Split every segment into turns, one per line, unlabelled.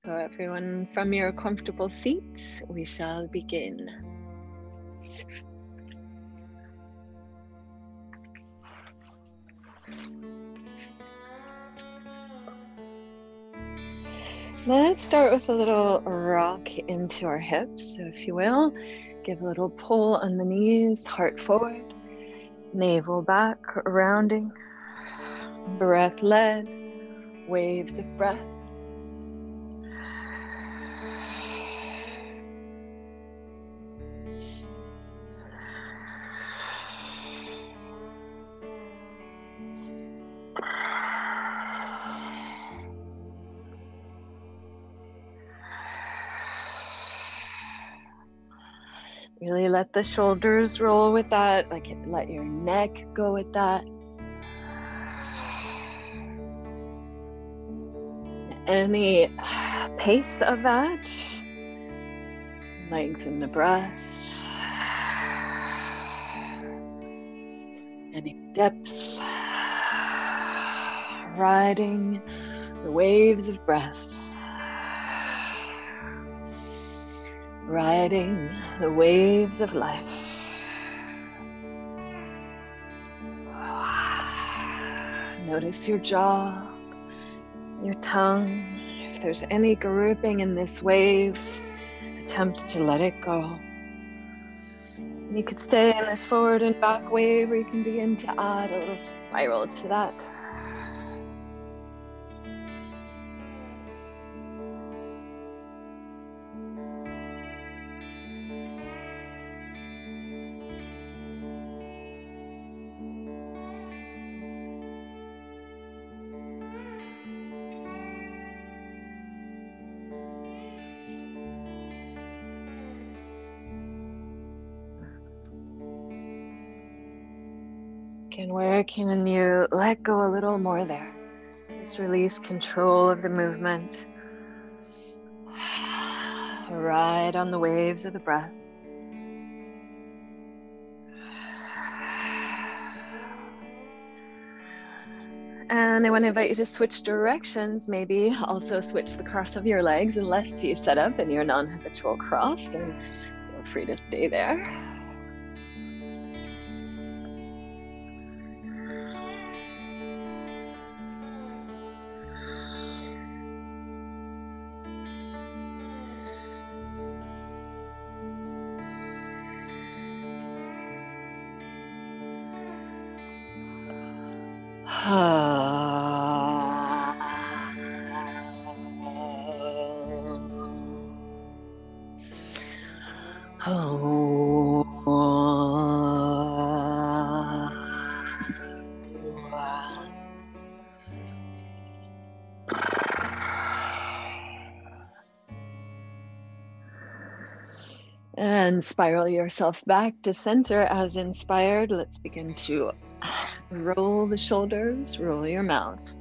So everyone, from your comfortable seat, we shall begin. Let's start with a little rock into our hips. So if you will, give a little pull on the knees, heart forward, navel back, rounding, breath led, waves of breath. Really let the shoulders roll with that, like let your neck go with that. Any pace of that, lengthen the breath. Any depth, riding the waves of breath. Riding the waves of life. Notice your jaw, your tongue. If there's any grouping in this wave, attempt to let it go. And you could stay in this forward and back wave, or you can begin to add a little spiral to that. And where can you let go a little more there? Just release control of the movement. Ride on the waves of the breath. And I want to invite you to switch directions, maybe also switch the cross of your legs, unless you set up in your non-habitual cross, then feel free to stay there. And spiral yourself back to center as inspired. Let's begin to roll the shoulders, roll your mouth.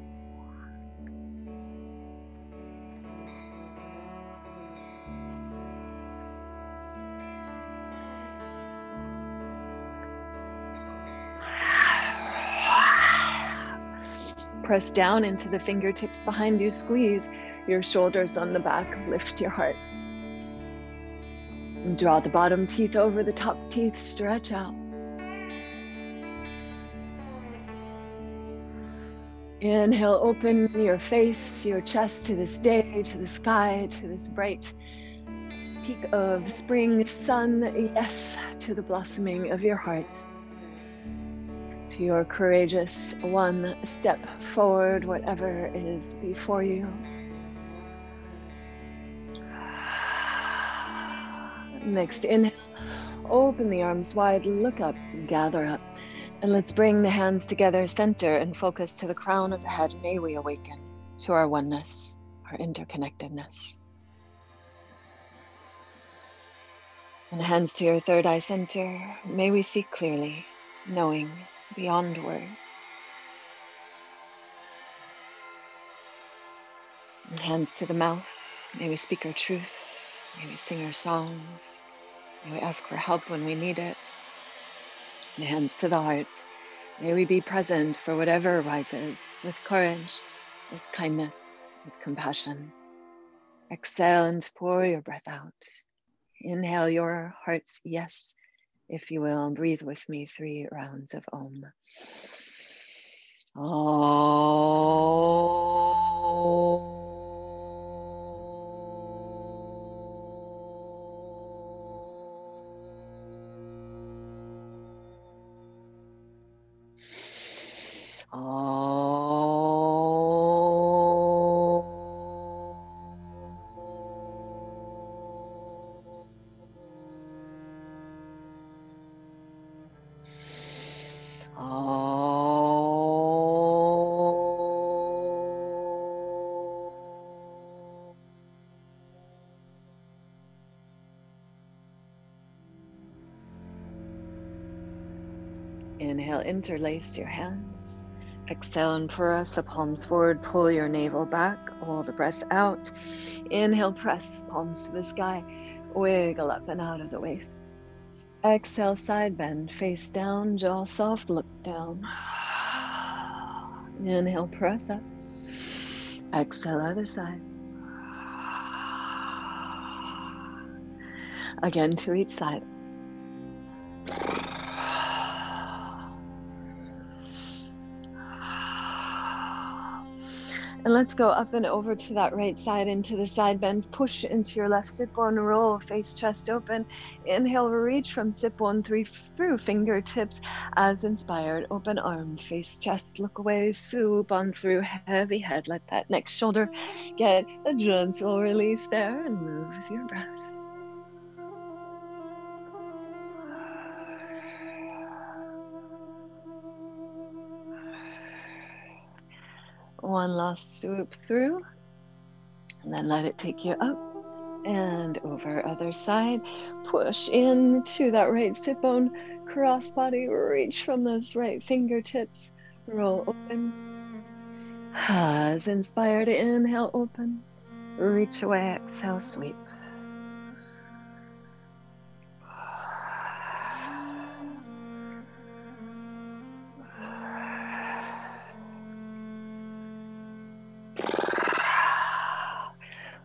Press down into the fingertips behind you, squeeze your shoulders on the back, lift your heart. And draw the bottom teeth over the top teeth, stretch out. Inhale, open your face, your chest to this day, to the sky, to this bright peak of spring sun. Yes, to the blossoming of your heart. To your courageous one step forward, whatever is before you. Next inhale, open the arms wide, look up, gather up. And let's bring the hands together, center and focus to the crown of the head. May we awaken to our oneness, our interconnectedness. And hands to your third eye center. May we see clearly, knowing beyond words. And hands to the mouth. May we speak our truth. May we sing our songs. May we ask for help when we need it. And hands to the heart. May we be present for whatever arises with courage, with kindness, with compassion. Exhale and pour your breath out. Inhale your heart's yes, if you will. Breathe with me 3 rounds of Om. Om. Inhale, interlace your hands. Exhale and press the palms forward. Pull your navel back. All the breath out. Inhale, press palms to the sky. Wiggle up and out of the waist. Exhale, side bend, face down, jaw soft, look down. Inhale, press up. Exhale, other side. Again to each side. And let's go up and over to that right side into the side bend. Push into your left sit bone, roll, face, chest open. Inhale, reach from sit bone through fingertips as inspired. Open arm, face, chest, look away, swoop on through, heavy head. Let that next shoulder get a gentle release there and move with your breath. One last swoop through, and then let it take you up and over. Other side. Push into that right sit bone, cross body, reach from those right fingertips, roll open. As inspired, inhale, open, reach away, exhale, sweep.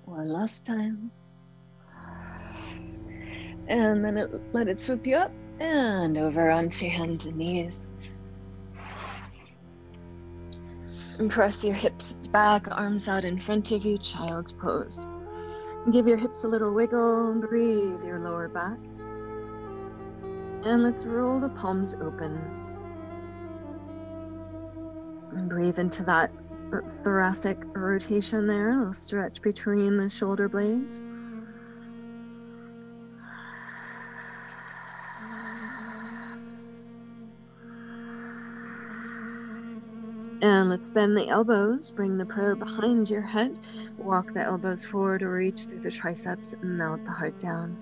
One last time. And then let it swoop you up and over onto hands and knees. And press your hips back, arms out in front of you, child's pose. Give your hips a little wiggle, breathe your lower back. And let's roll the palms open. And breathe into that thoracic rotation there, a little stretch between the shoulder blades. And let's bend the elbows, bring the probe behind your head, walk the elbows forward or reach through the triceps, melt the heart down.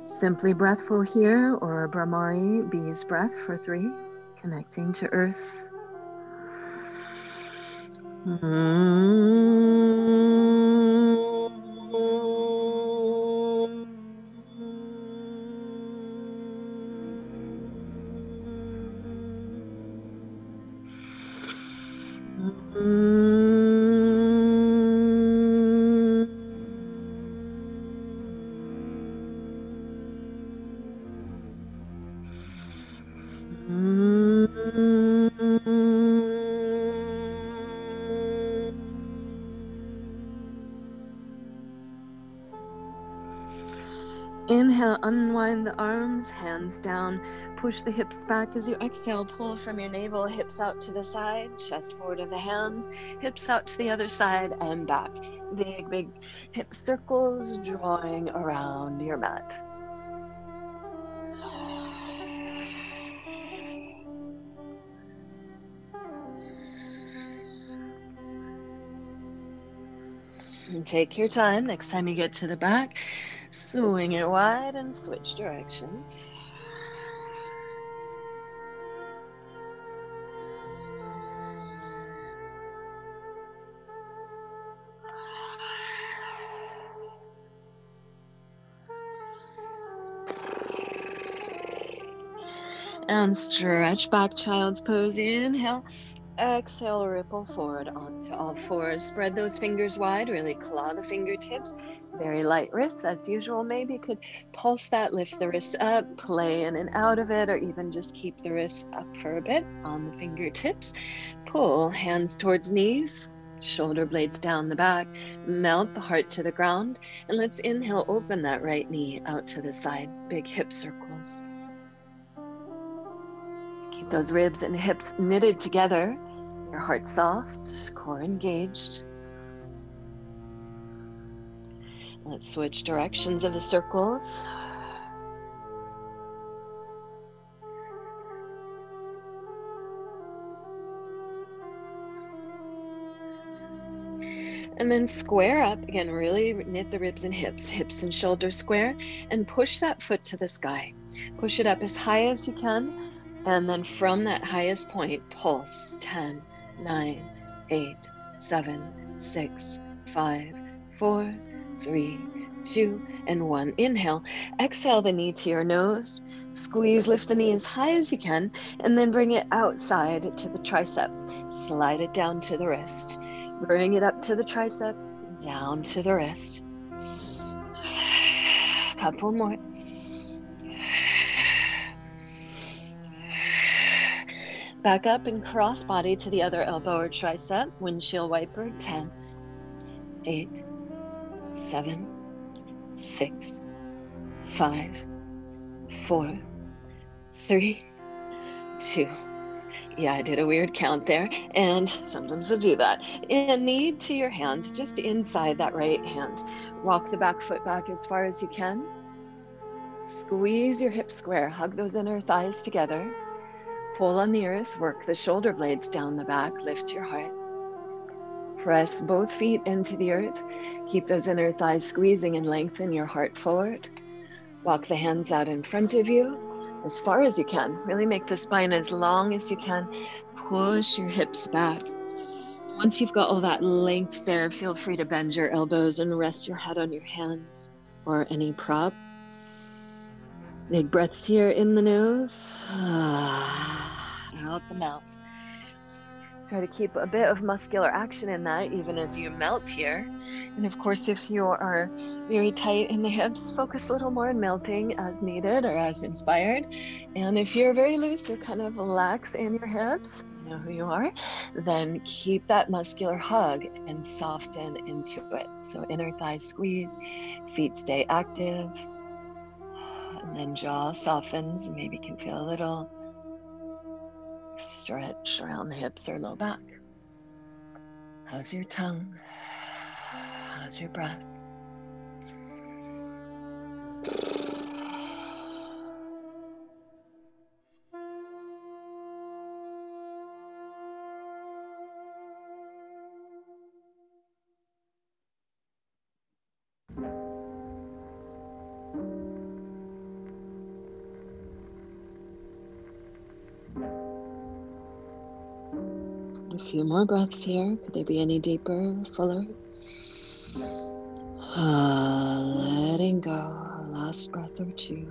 Simply breathful here, or Brahmari, bee's breath for 3, connecting to earth. Inhale, unwind the arms, hands down, push the hips back as you exhale, pull from your navel, hips out to the side, chest forward of the hands, hips out to the other side and back. Big, big hip circles drawing around your mat. And take your time. Next time you get to the back, swing it wide and switch directions. And stretch back, child's pose. Inhale. Exhale, ripple forward onto all fours. Spread those fingers wide, really claw the fingertips. Very light wrists as usual. Maybe you could pulse that, lift the wrists up, play in and out of it, or even just keep the wrists up for a bit on the fingertips. Pull hands towards knees, shoulder blades down the back, melt the heart to the ground. And let's inhale, open that right knee out to the side, big hip circles. Keep those ribs and hips knitted together. Your heart soft, core engaged. Let's switch directions of the circles. And then square up, again, really knit the ribs and hips and shoulders square, and push that foot to the sky. Push it up as high as you can, and then from that highest point, pulse. 10, 9, 8, 7, 6, 5, 4, 3, 2, and 1. Inhale, exhale the knee to your nose, squeeze, lift the knee as high as you can, and then bring it outside to the tricep. Slide it down to the wrist. Bring it up to the tricep, down to the wrist. A couple more. Back up and cross body to the other elbow or tricep. Windshield wiper. 10, 8, 7, 6, 5, 4, 3, 2. Yeah, I did a weird count there, and sometimes I'll do that. And knee to your hand, just inside that right hand. Walk the back foot back as far as you can. Squeeze your hips square, hug those inner thighs together. Pull on the earth, work the shoulder blades down the back, lift your heart. Press both feet into the earth. Keep those inner thighs squeezing and lengthen your heart forward. Walk the hands out in front of you as far as you can. Really make the spine as long as you can. Push your hips back. Once you've got all that length there, feel free to bend your elbows and rest your head on your hands or any prop. Big breaths here in the nose, out the mouth. Try to keep a bit of muscular action in that, even as you melt here. And of course, if you are very tight in the hips, focus a little more on melting as needed or as inspired. And if you're very loose or kind of lax in your hips, you know who you are, then keep that muscular hug and soften into it. So inner thigh squeeze, feet stay active, and then jaw softens. Maybe you can feel a little stretch around the hips or low back. How's your tongue? How's your breath? A few more breaths here. Could they be any deeper, fuller? Letting go. Last breath or two.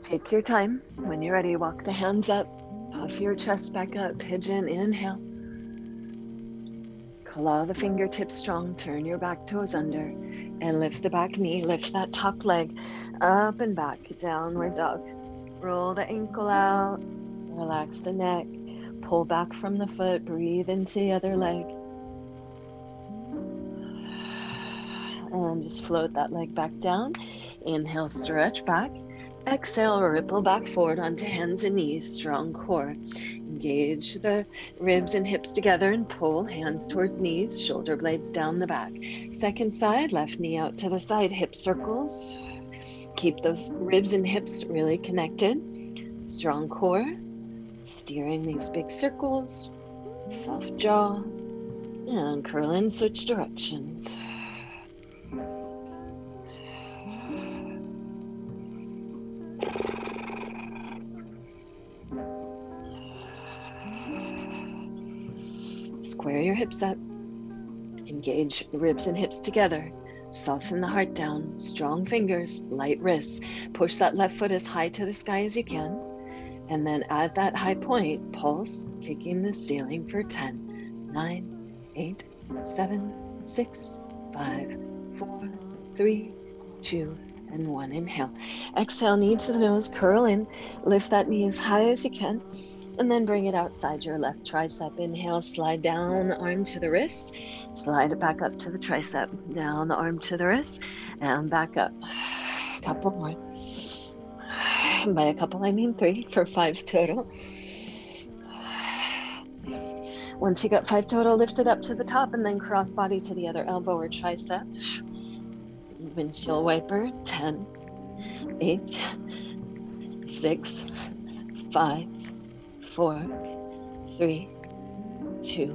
Take your time. When you're ready, walk the hands up. Puff your chest back up. Pigeon, inhale. Claw the fingertips strong. Turn your back toes under. And lift the back knee. Lift that top leg up and back. Downward dog. Roll the ankle out. Relax the neck. Pull back from the foot. Breathe into the other leg. And just float that leg back down. Inhale, stretch back. Exhale, ripple back forward onto hands and knees. Strong core. Engage the ribs and hips together and pull hands towards knees. Shoulder blades down the back. Second side, left knee out to the side. Hip circles. Keep those ribs and hips really connected. Strong core. Steering these big circles. Soft jaw. And curl in, switch directions. Square your hips up. Engage the ribs and hips together. Soften the heart down, strong fingers, light wrists. Push that left foot as high to the sky as you can. And then at that high point, pulse, kicking the ceiling for 10, 9, 8, 7, 6, 5, 4, 3, 2, and 1. Inhale. Exhale, knee to the nose, curl in. Lift that knee as high as you can. And then bring it outside your left tricep. Inhale, slide down the arm to the wrist. Slide it back up to the tricep. Down the arm to the wrist. And back up. A couple more. And by a couple, I mean 3 for 5 total. Once you got 5 total, lift it up to the top and then cross body to the other elbow or tricep. Windshield wiper. 10, 8, 6, 5, 4, 3, 2,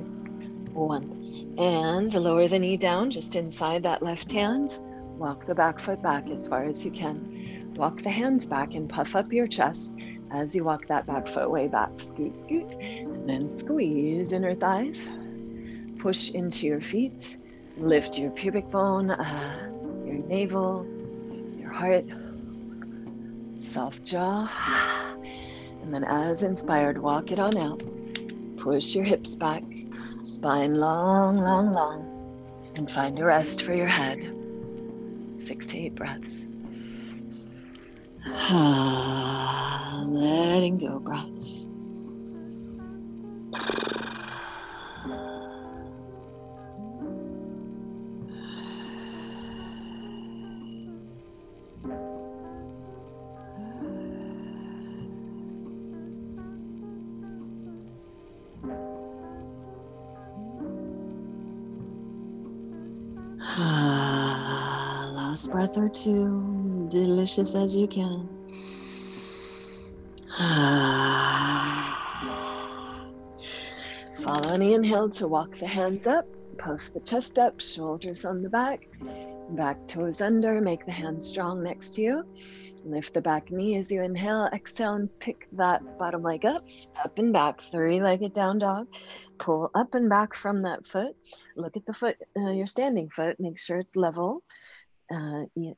1. And lower the knee down just inside that left hand. Walk the back foot back as far as you can. Walk the hands back and puff up your chest as you walk that back foot way back. Scoot, scoot. And then squeeze inner thighs. Push into your feet. Lift your pubic bone, your navel, your heart. Soft jaw. And then as inspired, walk it on out. Push your hips back, spine long, long, long, and find a rest for your head. 6 to 8 breaths. Letting go breaths. Last breath or two, delicious as you can. Follow an inhale to walk the hands up, puff the chest up, shoulders on the back toes under, make the hands strong next to you. Lift the back knee as you inhale, exhale, and pick that bottom leg up and back, 3-legged down dog. Pull up and back from that foot. Look at the foot, your standing foot, make sure it's level,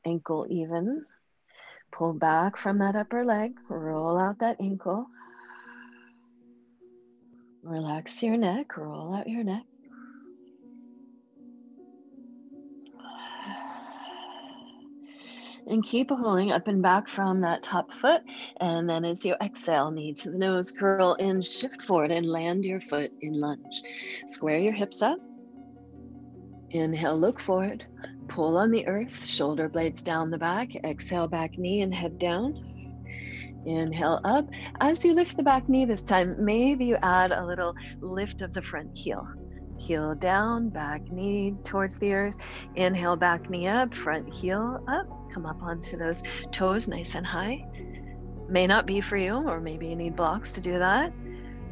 ankle even. Pull back from that upper leg, roll out that ankle. Relax your neck, roll out your neck. And keep holding up and back from that top foot. And then as you exhale, knee to the nose, curl in, shift forward and land your foot in lunge. Square your hips up. Inhale, look forward. Pull on the earth, shoulder blades down the back. Exhale, back knee and head down. Inhale up. As you lift the back knee this time, maybe you add a little lift of the front heel. Heel down, back knee towards the earth. Inhale, back knee up, front heel up. Come up onto those toes nice and high. May not be for you, or maybe you need blocks to do that.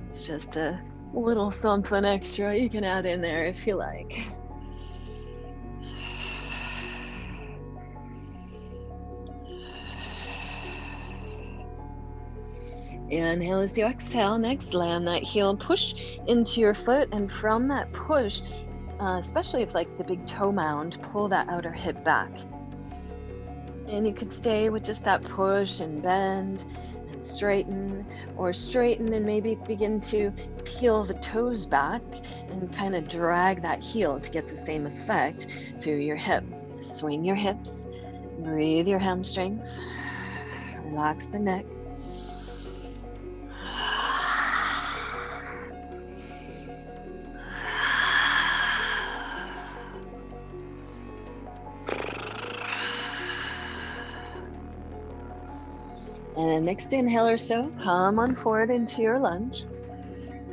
It's just a little something extra you can add in there if you like. Inhale as you exhale. Next, land that heel, push into your foot, and from that push, especially if like the big toe mound, pull that outer hip back. And you could stay with just that push and bend and straighten, or straighten and maybe begin to peel the toes back and kind of drag that heel to get the same effect through your hip. Swing your hips, breathe your hamstrings, relax the neck. And next inhale or so, come on forward into your lunge.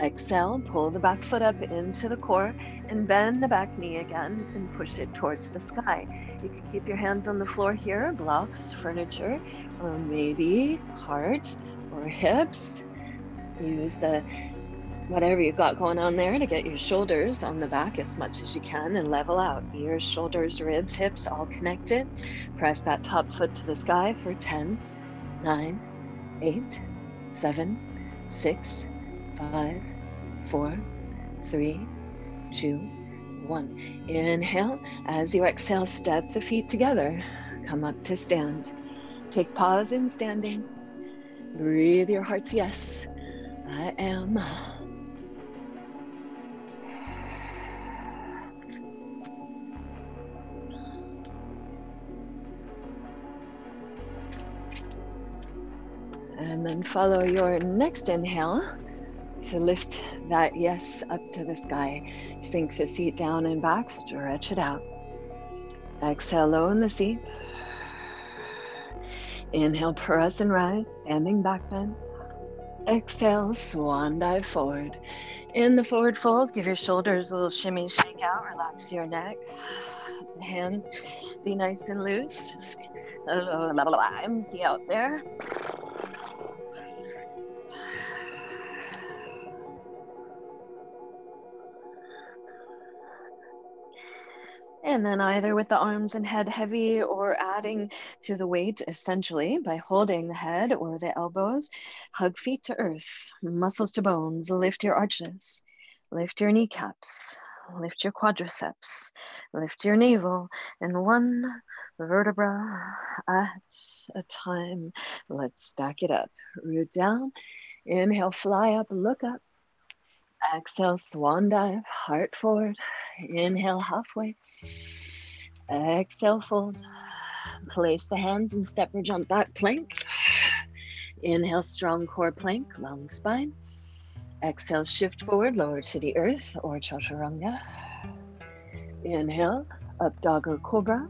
Exhale, pull the back foot up into the core and bend the back knee again and push it towards the sky. You can keep your hands on the floor here, blocks, furniture, or maybe heart or hips. Use the whatever you've got going on there to get your shoulders on the back as much as you can and level out. Ears, shoulders, ribs, hips, all connected. Press that top foot to the sky for 10, 9, 8, 7, 6, 5, 4, 3, 2, 1. Inhale. As you exhale, step the feet together. Come up to stand. Take pause in standing. Breathe your heart's yes. I am. And then follow your next inhale to lift that yes up to the sky. Sink the seat down and back, stretch it out. Exhale, low in the seat. Inhale, press and rise, standing back bend. Exhale, swan dive forward. In the forward fold, give your shoulders a little shimmy, shake out, relax your neck. The hands be nice and loose. Just empty out there. And then either with the arms and head heavy or adding to the weight, essentially by holding the head or the elbows, hug feet to earth, muscles to bones, lift your arches, lift your kneecaps, lift your quadriceps, lift your navel, and one vertebra at a time. Let's stack it up. Root down, inhale, fly up, look up. Exhale, swan dive, heart forward. Inhale, halfway. Exhale, fold. Place the hands and step or jump back plank. Inhale, strong core plank, long spine. Exhale, shift forward, lower to the earth or chaturanga. Inhale, up dog or cobra.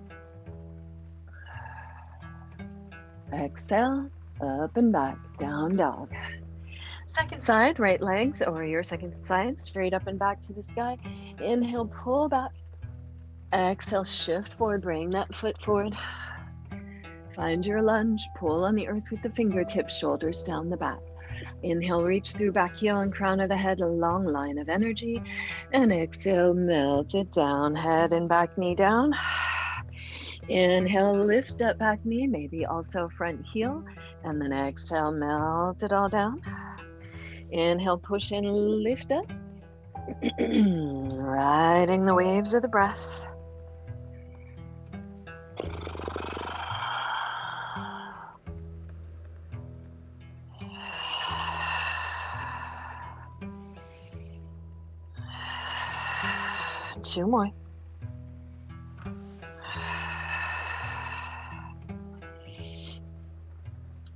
Exhale, up and back, down dog. Second side, right legs or your second side, straight up and back to the sky. Inhale, pull back. Exhale, shift forward, bring that foot forward. Find your lunge, pull on the earth with the fingertips, shoulders down the back. Inhale, reach through back heel and crown of the head, a long line of energy. And exhale, melt it down, head and back knee down. Inhale, lift up back knee, maybe also front heel. And then exhale, melt it all down. Inhale, push and lift up. Riding the waves of the breath. Two more.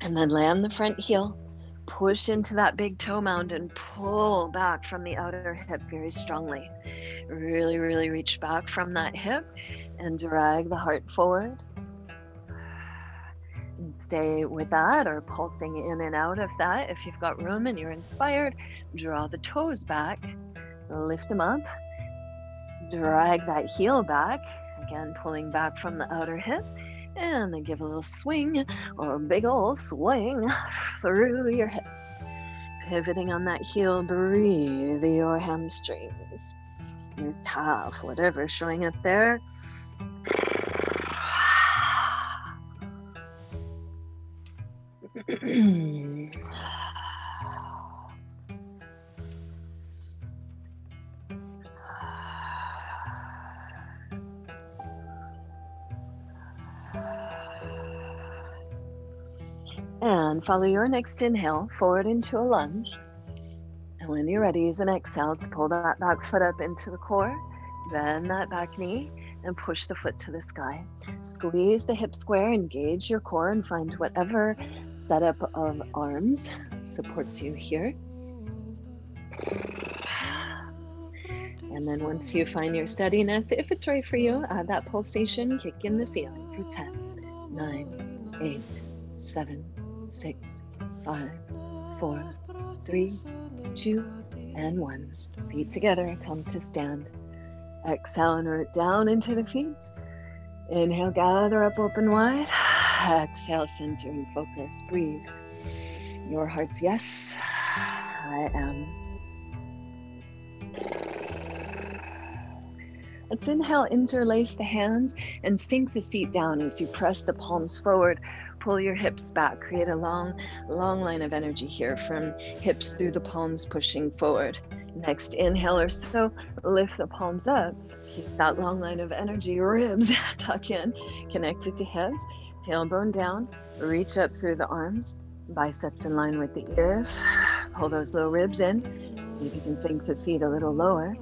And then land the front heel. Push into that big toe mound and pull back from the outer hip very strongly. Really, really reach back from that hip and drag the heart forward. And stay with that or pulsing in and out of that. If you've got room and you're inspired, draw the toes back, lift them up, drag that heel back, again pulling back from the outer hip. And then give a little swing or a big old swing through your hips. Pivoting on that heel, breathe your hamstrings, your calf, whatever's showing up there. And follow your next inhale forward into a lunge. And when you're ready, as an exhale, to pull that back foot up into the core, bend that back knee, and push the foot to the sky. Squeeze the hip square, engage your core, and find whatever setup of arms supports you here. And then once you find your steadiness, if it's right for you, add that pulsation, kick in the ceiling for 10, 9, 8, 7, 6, 5, 4, 3, 2, and 1. Feet together, come to stand. Exhale and root down into the feet. Inhale, gather up open wide. Exhale, center and focus. Breathe. Your heart's yes, I am. Let's inhale, interlace the hands and sink the seat down as you press the palms forward. Pull your hips back, create a long line of energy here from hips through the palms pushing forward. Next inhale or so, lift the palms up. Keep that long line of energy, ribs tuck in, connected to hips, tailbone down, reach up through the arms, biceps in line with the ears. Pull those low ribs in. See if you can sink the seat a little lower.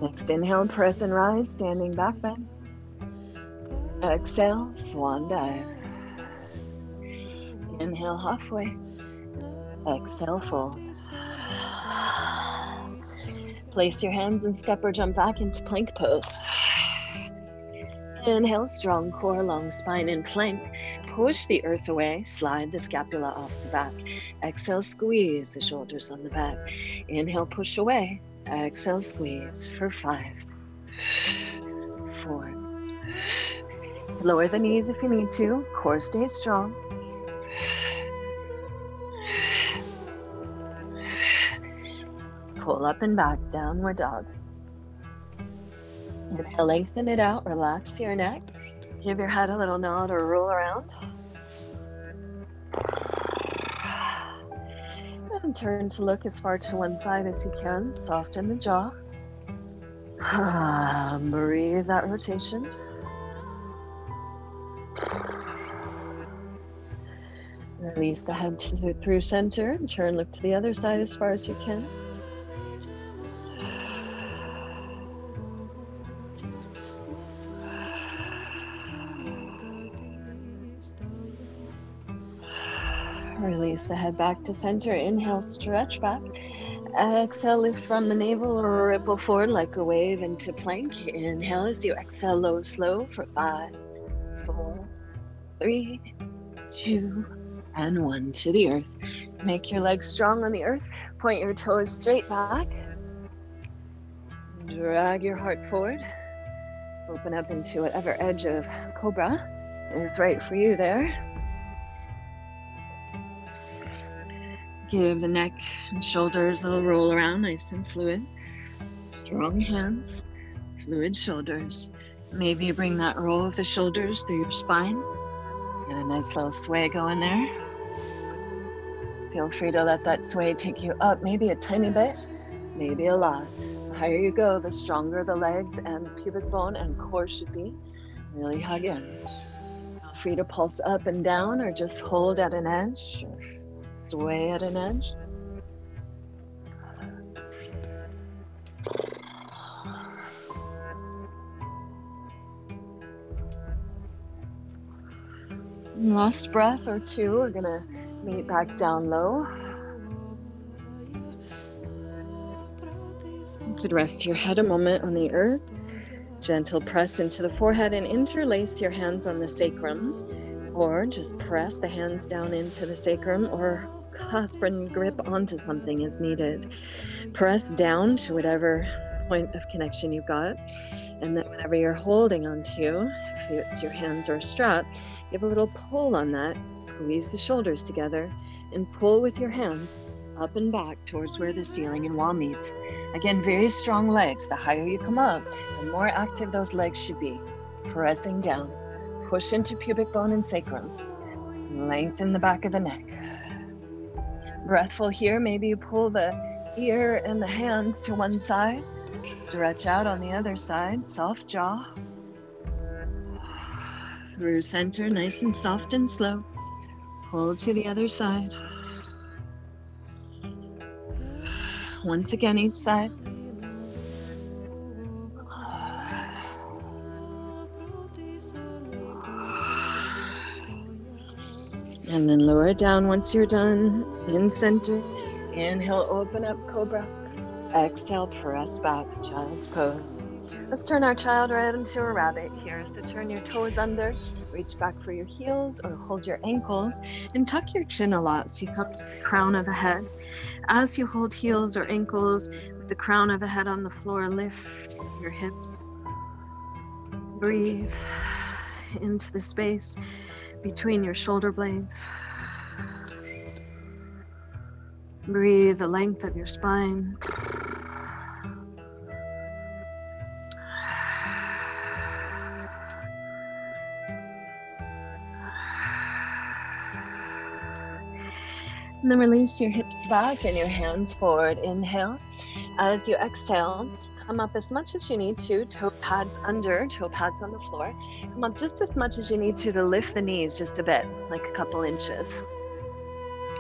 Next inhale, press and rise, standing back bend. Exhale, swan dive. Inhale halfway. Exhale, fold. Place your hands and step or jump back into plank pose. Inhale, strong core, long spine in plank. Push the earth away, slide the scapula off the back. Exhale, squeeze the shoulders on the back. Inhale, push away. Exhale, squeeze for 5, 4. Lower the knees if you need to. Core stays strong. Pull up and back, downward dog. Inhale, lengthen it out, relax your neck. Give your head a little nod or roll around. And turn to look as far to one side as you can. Soften the jaw. Breathe that rotation. Release the head through center and turn, look to the other side as far as you can. Release the head back to center. Inhale, stretch back. Exhale, lift from the navel or ripple forward like a wave into plank. Inhale as you exhale, low, slow for 5, 4, 3, 2, and 1 to the earth. Make your legs strong on the earth. Point your toes straight back. Drag your heart forward. Open up into whatever edge of cobra is right for you there. Give the neck and shoulders a little roll around, nice and fluid. Strong hands, fluid shoulders. Maybe you bring that roll of the shoulders through your spine. Get a nice little sway going there. Feel free to let that sway take you up, maybe a tiny bit, maybe a lot. The higher you go, the stronger the legs and pubic bone and core should be. Really hug in. Feel free to pulse up and down or just hold at an edge. Or sway at an edge. Last breath or two, we're gonna meet back down low. You could rest your head a moment on the earth. Gentle press into the forehead and interlace your hands on the sacrum. Or just press the hands down into the sacrum or clasp and grip onto something as needed. Press down to whatever point of connection you've got. And then whatever you're holding onto, if it's your hands or a strap, give a little pull on that. Squeeze the shoulders together and pull with your hands up and back towards where the ceiling and wall meet. Again, very strong legs. The higher you come up, the more active those legs should be. Pressing down. Push into pubic bone and sacrum. Lengthen the back of the neck. Breathful here. Maybe you pull the ear and the hands to one side. Stretch out on the other side. Soft jaw. Through center, nice and soft and slow. Pull to the other side. Once again, each side. And then lower it down once you're done. In center. Inhale, open up, cobra. Exhale, press back, child's pose. Let's turn our child right into a rabbit here. So turn your toes under, reach back for your heels or hold your ankles and tuck your chin a lot so you come to the crown of the head. As you hold heels or ankles with the crown of the head on the floor, lift your hips. Breathe into the space between your shoulder blades. Breathe the length of your spine. And then release your hips back and your hands forward. Inhale. As you exhale, come up as much as you need to, toe pads under, toe pads on the floor. Come up just as much as you need to lift the knees just a bit, like a couple inches.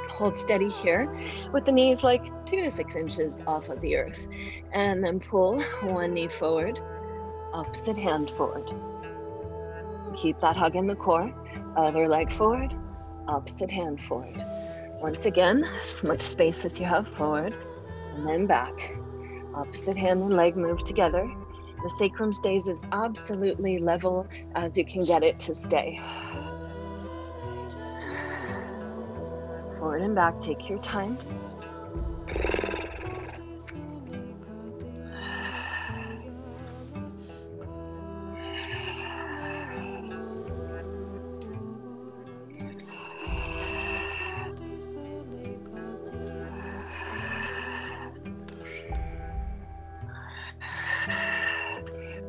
Hold steady here with the knees like 2 to 6 inches off of the earth. And then pull one knee forward, opposite hand forward. Keep that hug in the core. Other leg forward, opposite hand forward. Once again, as much space as you have forward, and then back. Opposite hand and leg move together. The sacrum stays as absolutely level as you can get it to stay. Forward and back, take your time.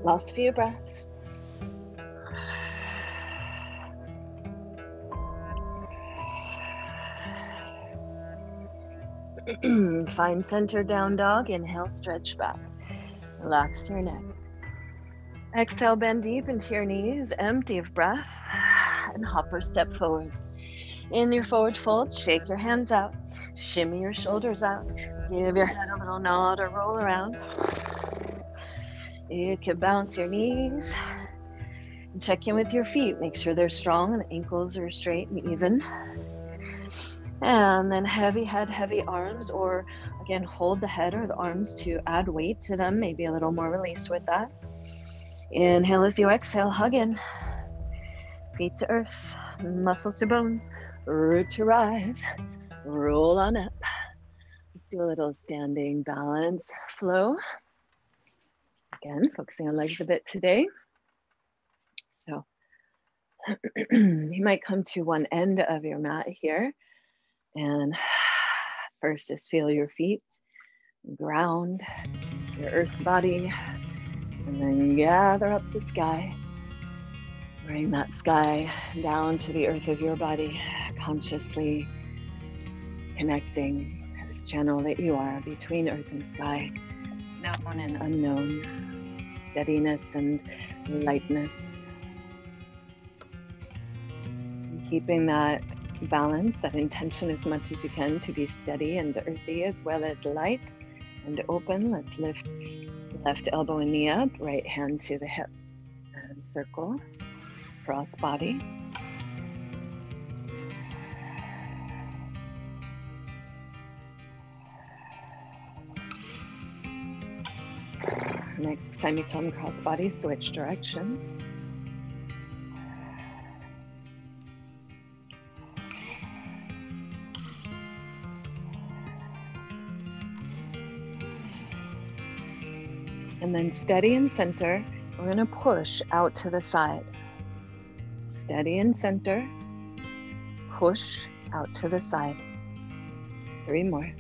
Last few breaths. Find center, down dog. Inhale, stretch back. Relax your neck. Exhale, bend deep into your knees, empty of breath, and hop or step forward. In your forward fold, shake your hands out, shimmy your shoulders out, give your head a little nod or roll around. You can bounce your knees and check in with your feet. Make sure they're strong and the ankles are straight and even. And then heavy head, heavy arms, or again, hold the head or the arms to add weight to them, maybe a little more release with that. Inhale as you exhale, hug in. Feet to earth, muscles to bones, root to rise, roll on up. Let's do a little standing balance flow. Again, focusing on legs a bit today. So you might come to one end of your mat here. And first just feel your feet, ground, your earth body, and then gather up the sky. Bring that sky down to the earth of your body, consciously connecting this channel that you are between earth and sky, known and unknown, steadiness and lightness. And keeping that balance, that intention as much as you can to be steady and earthy as well as light and open. Let's lift left elbow and knee up, right hand to the hip, and circle, cross body. Next time you come cross body, switch directions. And then steady in center, we're going to push out to the side. Steady in center, push out to the side. 3 more.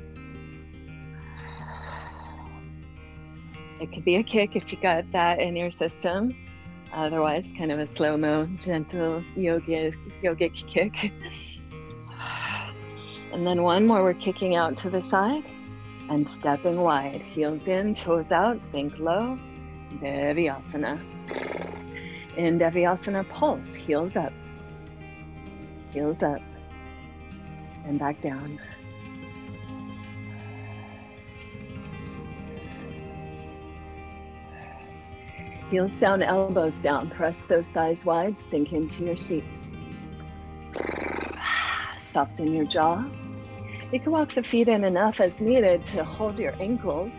It could be a kick if you got that in your system. Otherwise, kind of a slow-mo, gentle yogic kick. And then 1 more, we're kicking out to the side and stepping wide. Heels in, toes out, sink low. Devyasana. In Devyasana, pulse, heels up, and back down. Heels down, elbows down. Press those thighs wide, sink into your seat. Soften your jaw. You can walk the feet in enough as needed to hold your ankles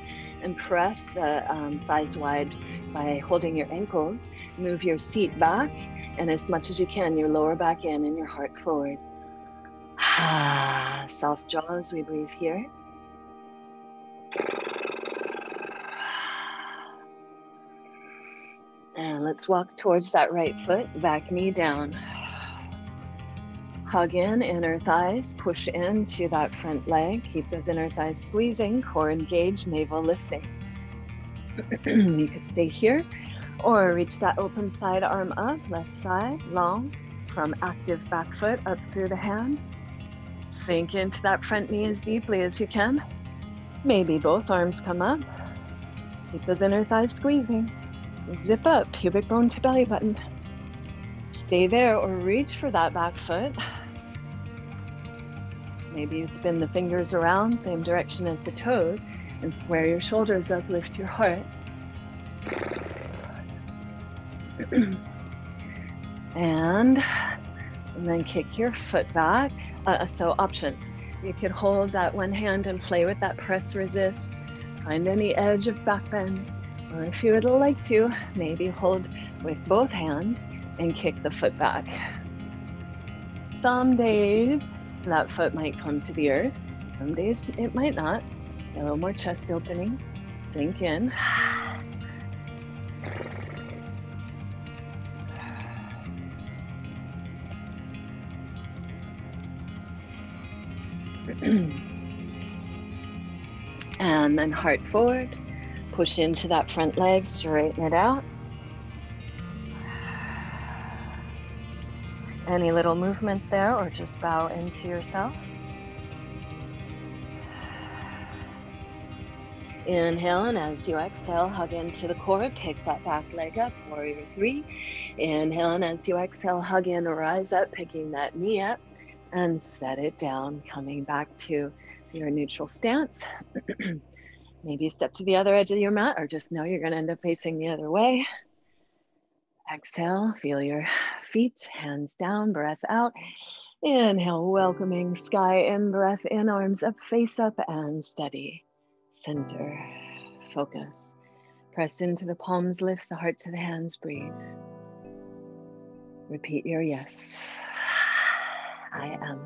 and press the thighs wide by holding your ankles. Move your seat back, and as much as you can, your lower back in and your heart forward. Soft jaw as we breathe here. And let's walk towards that right foot, back knee down. Hug in, inner thighs, push into that front leg. Keep those inner thighs squeezing, core engaged, navel lifting. You could stay here or reach that open side arm up, left side, long, from active back foot up through the hand. Sink into that front knee as deeply as you can. Maybe both arms come up. Keep those inner thighs squeezing. Zip up, pubic bone to belly button. Stay there or reach for that back foot. Maybe you spin the fingers around, same direction as the toes, and square your shoulders up, lift your heart. And then kick your foot back. So options. You could hold that one hand and play with that press resist. Find any edge of back bend. Or if you would like to, maybe hold with both hands and kick the foot back. Some days that foot might come to the earth. Some days it might not. Just a little more chest opening. Sink in. And then heart forward. Push into that front leg, straighten it out. Any little movements there, or just bow into yourself. Inhale, and as you exhale, hug into the core, pick that back leg up, warrior three. Inhale, and as you exhale, hug in, rise up, picking that knee up, and set it down, coming back to your neutral stance. Maybe step to the other edge of your mat, or just know you're gonna end up facing the other way. Exhale, feel your feet, hands down, breath out. Inhale, welcoming sky in, breath in, arms up, face up, and steady. Center, focus. Press into the palms, lift the heart to the hands, breathe. Repeat your yes. I am.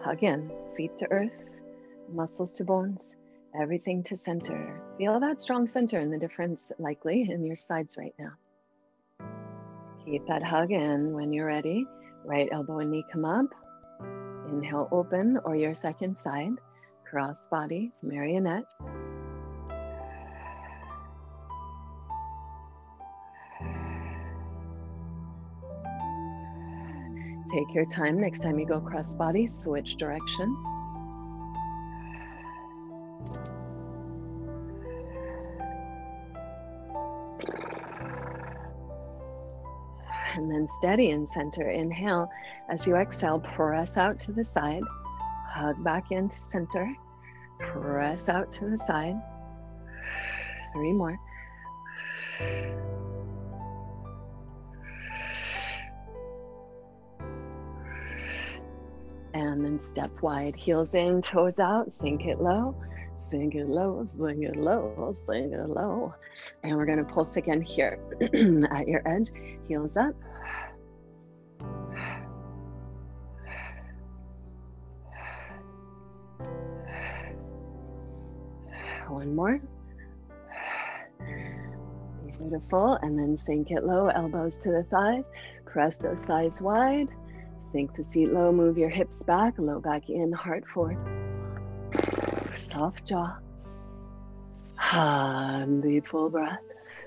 Hug in, feet to earth, muscles to bones. Everything to center. Feel that strong center and the difference likely in your sides right now. Keep that hug in. When you're ready, right elbow and knee come up. Inhale, open, or your second side. Cross body, marionette. Take your time. Next time you go cross body, switch directions. And then steady in center. Inhale. As you exhale, press out to the side. Hug back into center. Press out to the side. 3 more. And then step wide. Heels in, toes out. Sink it low. Sink it low, sink it low, sink it low. And we're gonna pulse again here. At your edge, heels up. One more. Beautiful, and then sink it low, elbows to the thighs. Press those thighs wide. Sink the seat low, move your hips back, low back in, heart forward. Soft jaw. Deep full breaths.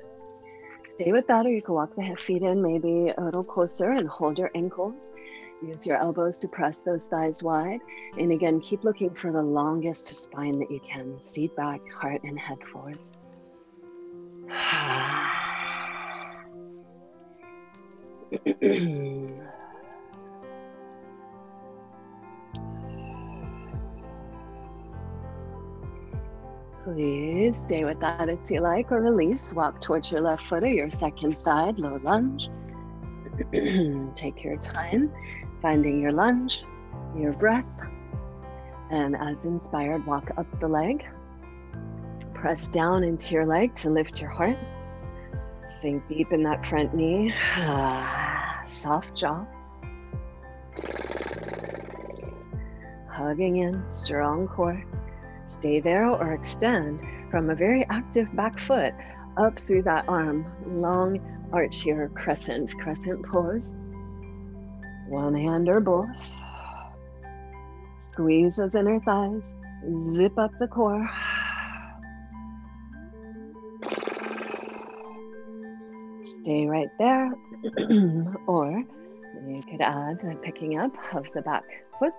Stay with that, or you can walk the feet in maybe a little closer and hold your ankles. Use your elbows to press those thighs wide. And again, keep looking for the longest spine that you can. Seat back, heart and head forward. Please stay with that if you like, or release. Walk towards your left foot or your second side, low lunge. Take your time, finding your lunge, your breath. And as inspired, walk up the leg. Press down into your leg to lift your heart. Sink deep in that front knee. Soft jaw. Hugging in, strong core. Stay there or extend from a very active back foot up through that arm. Long arch here, crescent pose. One hand or both. Squeeze those inner thighs. Zip up the core. Stay right there. Or You could add the picking up of the back foot,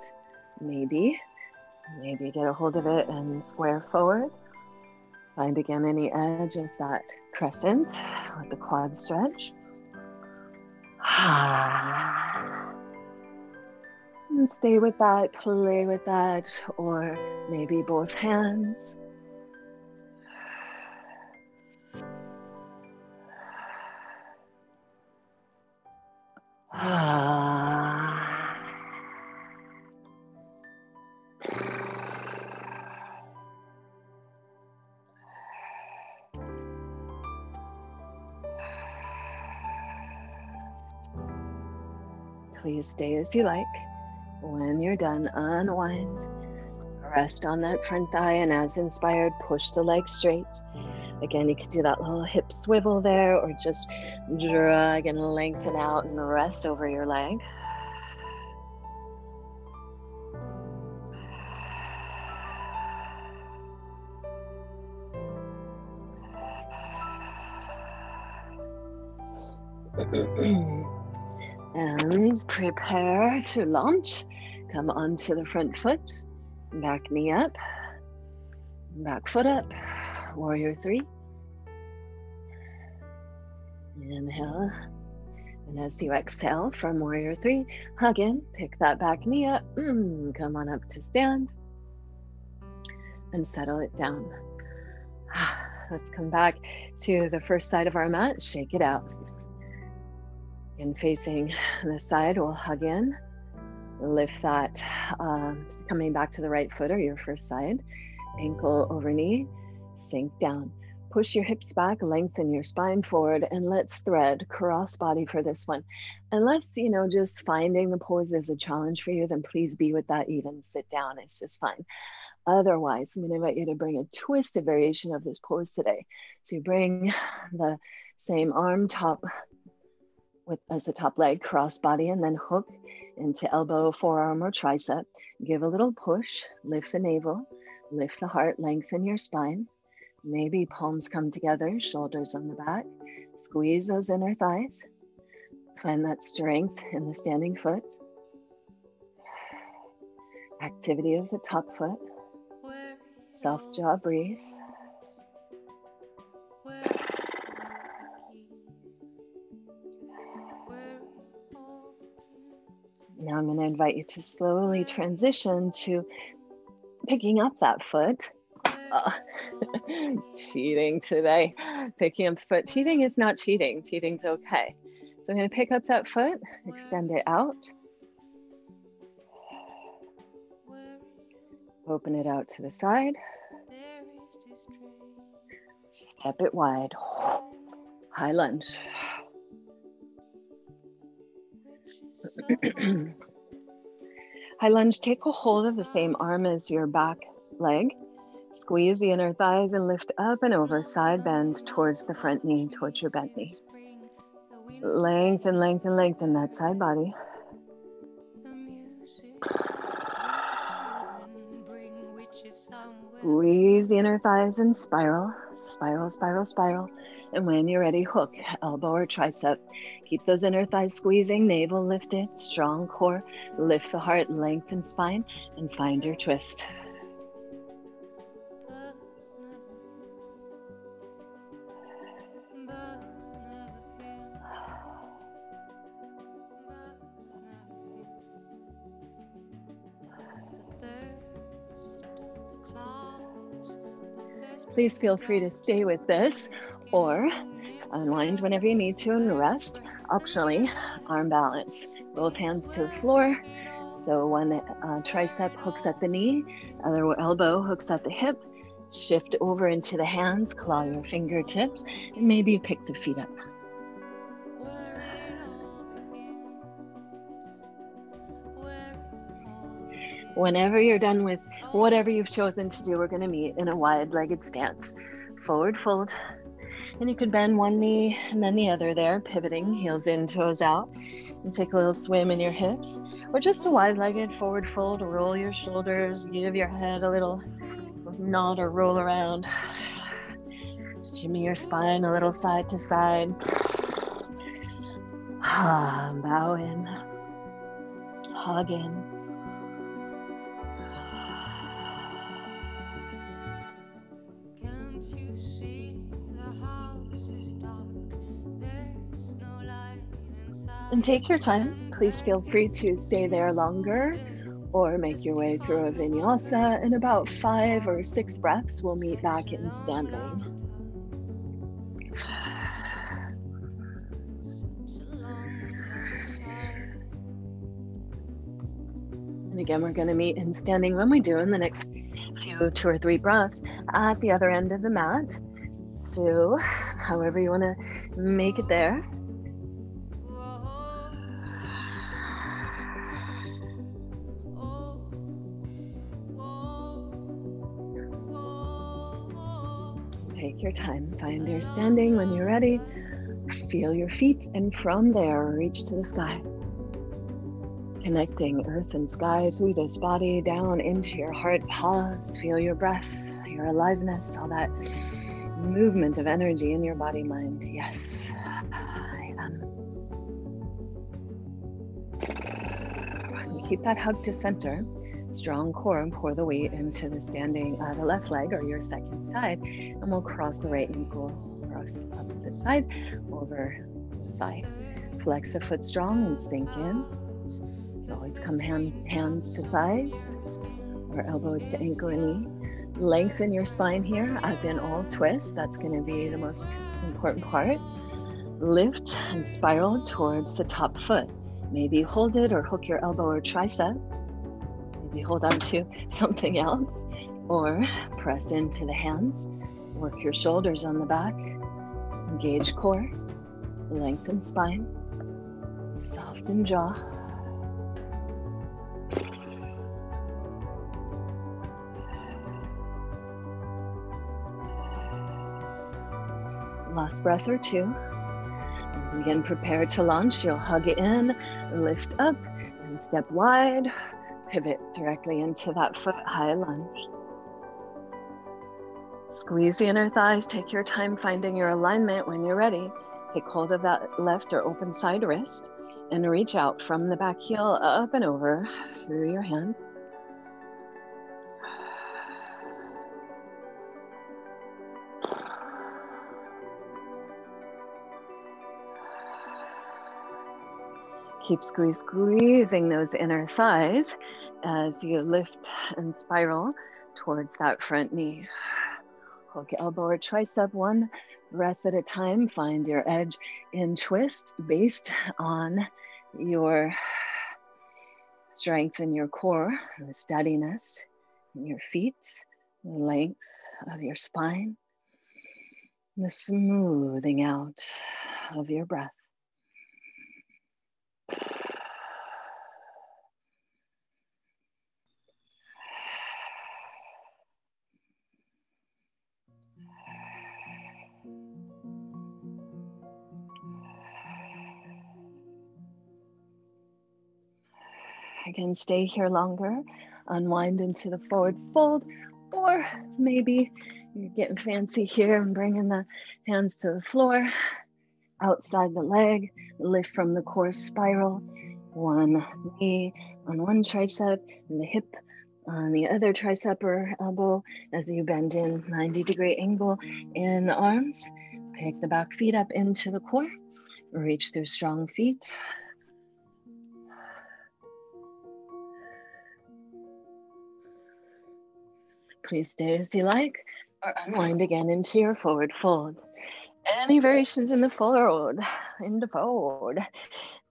maybe get a hold of it and square forward. Find again any edge of that crescent with the quad stretch. And stay with that, play with that, or maybe both hands. Please stay as you like. When you're done, unwind. Rest on that front thigh, and as inspired, push the leg straight. Again, you could do that little hip swivel there, or just drag and lengthen out and rest over your leg. And prepare to launch. Come onto the front foot, back knee up, back foot up, warrior three. Inhale, and as you exhale from warrior three, hug in, pick that back knee up, come on up to stand, and settle it down. Let's come back to the first side of our mat, shake it out. And facing the side, we'll hug in, lift that, coming back to the right foot or your first side, ankle over knee, sink down. Push your hips back, lengthen your spine forward, and let's thread cross body for this one. Unless, just finding the pose is a challenge for you, then please be with that even sit down. It's just fine. Otherwise, I'm going to invite you to bring a twisted variation of this pose today. So you bring the same arm top as the top leg, cross body, and then hook into elbow, forearm, or tricep. Give a little push, lift the navel, lift the heart, lengthen your spine. Maybe palms come together, shoulders on the back. Squeeze those inner thighs. Find that strength in the standing foot. Activity of the top foot. Soft jaw, breathe. Now I'm going to invite you to slowly transition to picking up that foot. Cheating today. Picking up foot. Cheating is not cheating. Cheating's okay. So I'm going to pick up that foot, extend it out. Open it out to the side. Step it wide. High lunge. High lunge, take a hold of the same arm as your back leg. Squeeze the inner thighs and lift up and over, side bend towards the front knee, towards your bent knee. Lengthen, lengthen, lengthen that side body. Squeeze the inner thighs and spiral, spiral, spiral, spiral. And when you're ready, hook, elbow or tricep. Keep those inner thighs squeezing, navel lifted, strong core. Lift the heart, lengthen spine, and find your twist. Please feel free to stay with this or unwind whenever you need to and rest. Optionally, arm balance. Both hands to the floor. So one tricep hooks at the knee, other elbow hooks at the hip. Shift over into the hands, claw your fingertips, and maybe you pick the feet up. Whenever you're done with whatever you've chosen to do, we're going to meet in a wide-legged stance. Forward fold. And you could bend one knee and then the other there, pivoting, heels in, toes out. And take a little swim in your hips. Or just a wide-legged forward fold. Roll your shoulders. Give your head a little nod or roll around. Shimmy your spine a little side to side. Bow in. hug in.
Can't you see the house is dark? There's no light inside.
And take your time. Please feel free to stay there longer or make your way through a vinyasa. In about 5 or 6 breaths, we'll meet back in standing. And again, we're going to meet in standing when we do in the next few 2 or 3 breaths at the other end of the mat. So however you want to make it there. Take your time, find your standing when you're ready. Feel your feet, and from there, reach to the sky. Connecting earth and sky through this body down into your heart. Pause, feel your breath, your aliveness, all that movement of energy in your body, mind. Yes, I am. And keep that hug to center. Strong core, and pour the weight into the standing, the left leg or your second side, and we'll cross the right ankle across opposite side over the thigh. Flex the foot strong and sink in. You can always come hands to thighs or elbows to ankle and knee. Lengthen your spine here, as in all twists. That's going to be the most important part. Lift and spiral towards the top foot. Maybe hold it or hook your elbow or tricep. Maybe hold on to something else, or press into the hands. Work your shoulders on the back. Engage core. Lengthen spine. Soften jaw. Last breath or 2. And again, prepare to launch. You'll hug in, lift up, and step wide. Pivot directly into that foot high lunge. Squeeze the inner thighs. Take your time finding your alignment. When you're ready, take hold of that left or open side wrist and reach out from the back heel up and over through your hand. Keep squeezing those inner thighs as you lift and spiral towards that front knee. Hook elbow or tricep, one breath at a time. Find your edge in twist based on your strength in your core, the steadiness in your feet, the length of your spine, the smoothing out of your breath. Again, stay here longer, unwind into the forward fold, or maybe you're getting fancy here and bringing the hands to the floor, outside the leg, lift from the core, spiral, one knee on one tricep, and the hip on the other tricep or elbow as you bend in 90-degree angle in the arms. Pick the back feet up into the core, reach through strong feet. Please stay as you like, or unwind again into your forward fold. Any variations in the forward,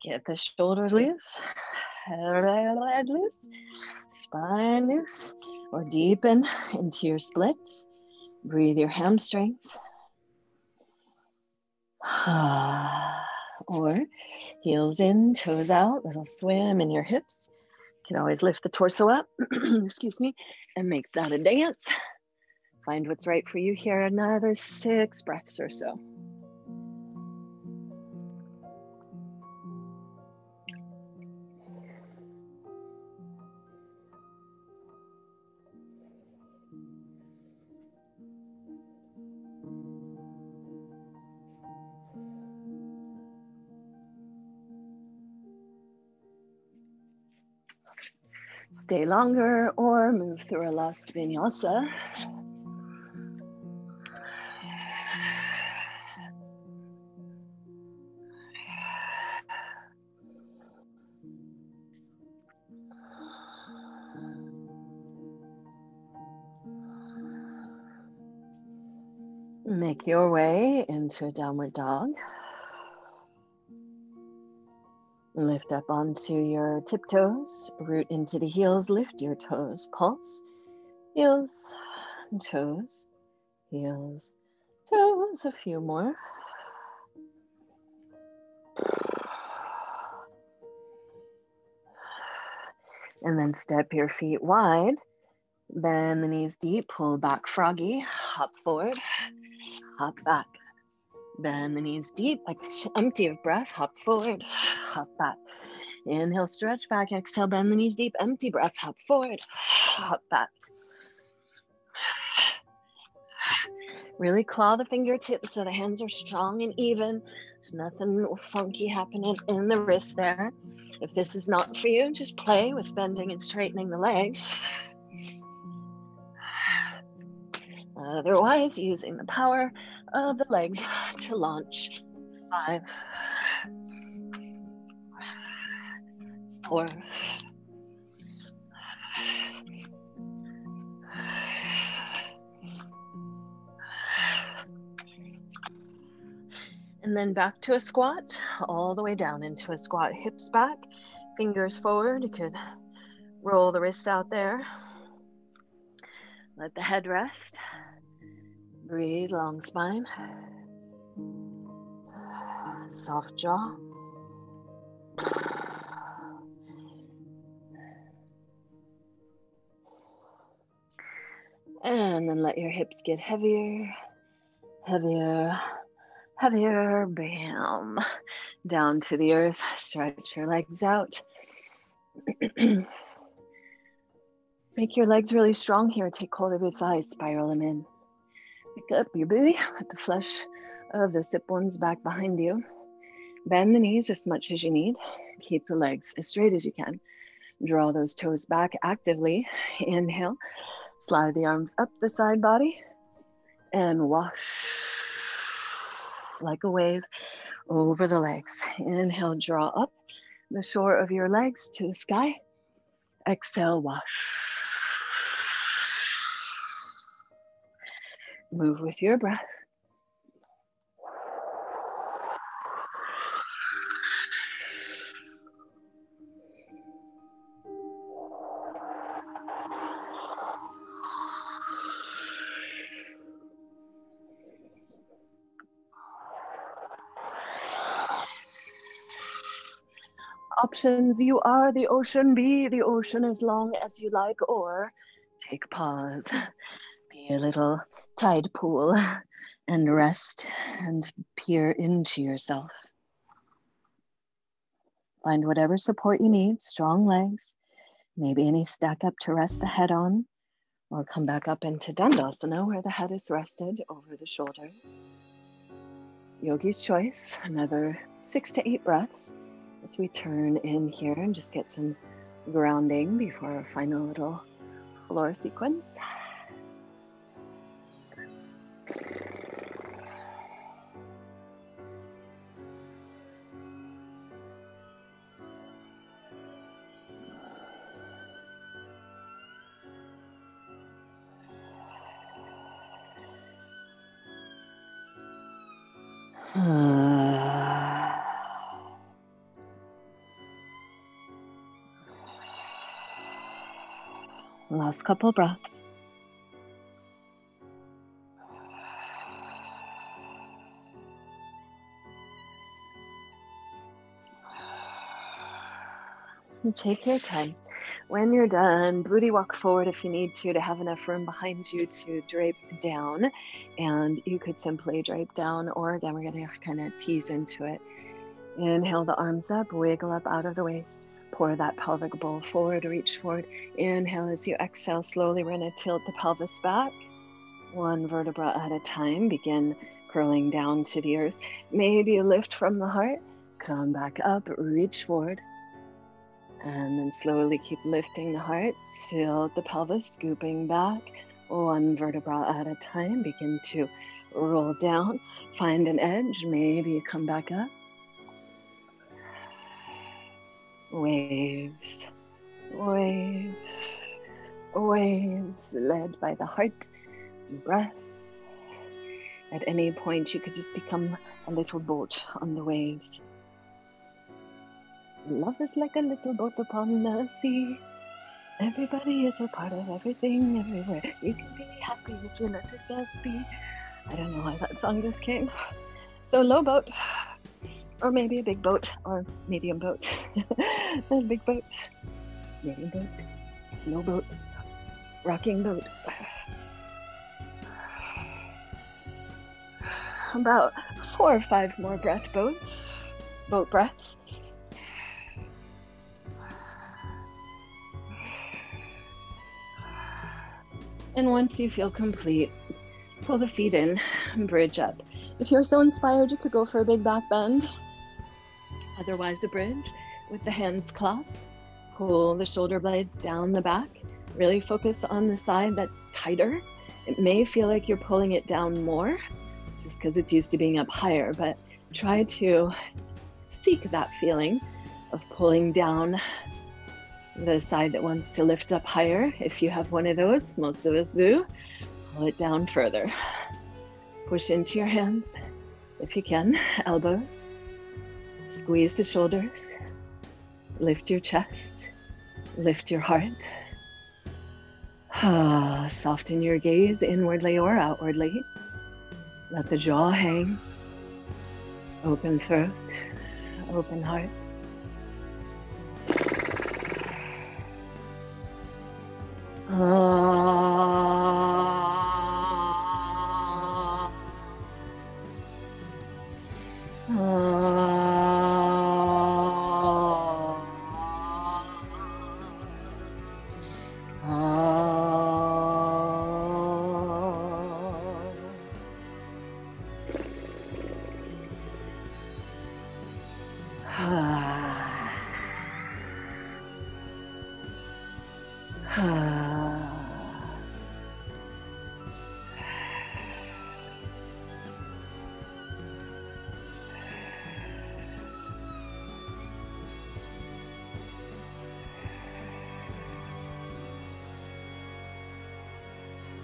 Get the shoulders loose, head loose, spine loose, or deepen into your split. Breathe your hamstrings. Or heels in, toes out, little swim in your hips. You can always lift the torso up, excuse me, and make that a dance. Find what's right for you here. Another 6 breaths or so. Stay longer or move through a last vinyasa. Make your way into a downward dog. Lift up onto your tiptoes, root into the heels, lift your toes, pulse, heels, toes, heels, toes, a few more. And then step your feet wide, bend the knees deep, pull back froggy, hop forward, hop back. Bend the knees deep, like empty of breath, hop forward, hop back. Inhale, stretch back, exhale, bend the knees deep, empty breath, hop forward, hop back. Really claw the fingertips so the hands are strong and even. There's nothing funky happening in the wrist there. If this is not for you, just play with bending and straightening the legs. Otherwise, using the power of the legs to launch. 5, 4, 3. And then back to a squat, all the way down into a squat. Hips back, fingers forward. You could roll the wrist out there. Let the head rest. Breathe, long spine. Soft jaw. And then let your hips get heavier, heavier, heavier. Bam. Down to the earth. Stretch your legs out. Make your legs really strong here. Take hold of your thighs, spiral them in. Pick up your booty with the flesh of the sit bones back behind you. Bend the knees as much as you need. Keep the legs as straight as you can. Draw those toes back actively. Inhale. Slide the arms up the side body and wash like a wave over the legs. Inhale, draw up the shore of your legs to the sky. Exhale, wash. Move with your breath. Options: you are the ocean, be the ocean as long as you like, or take pause, be a little tide pool and rest and peer into yourself. Find whatever support you need, strong legs, maybe any stack up to rest the head on, or come back up into Dandasana where the head is rested over the shoulders. Yogi's choice, another 6 to 8 breaths as we turn in here and just get some grounding before our final little floor sequence. Last couple breaths. And take your time. When you're done, booty walk forward if you need to have enough room behind you to drape down. And you could simply drape down, or again, we're going to kind of tease into it. Inhale the arms up, wiggle up out of the waist. Pour that pelvic bowl forward, reach forward. Inhale as you exhale, slowly we're going to tilt the pelvis back. One vertebra at a time. Begin curling down to the earth. Maybe a lift from the heart. Come back up, reach forward. And then slowly keep lifting the heart, tilt the pelvis, scooping back, one vertebra at a time. Begin to roll down, find an edge, maybe you come back up. Waves, waves, waves, led by the heart and breath. At any point, you could just become a little boat on the waves. Love is like a little boat upon the sea. Everybody is a part of everything, everywhere. You can be happy if you let yourself be. I don't know why that song just came. So low boat, or maybe a big boat, or medium boat. A big boat, medium boat, low boat, rocking boat. About 4 or 5 more boat breaths. And once you feel complete, pull the feet in and bridge up. If you're so inspired, you could go for a big back bend. Otherwise, a bridge with the hands clasped. Pull the shoulder blades down the back. Really focus on the side that's tighter. It may feel like you're pulling it down more. It's just because it's used to being up higher, but try to seek that feeling of pulling down the side that wants to lift up higher. If you have one of those, most of us do, pull it down further. Push into your hands, if you can, elbows. Squeeze the shoulders. Lift your chest. Lift your heart. Soften your gaze inwardly or outwardly. Let the jaw hang. Open throat, open heart.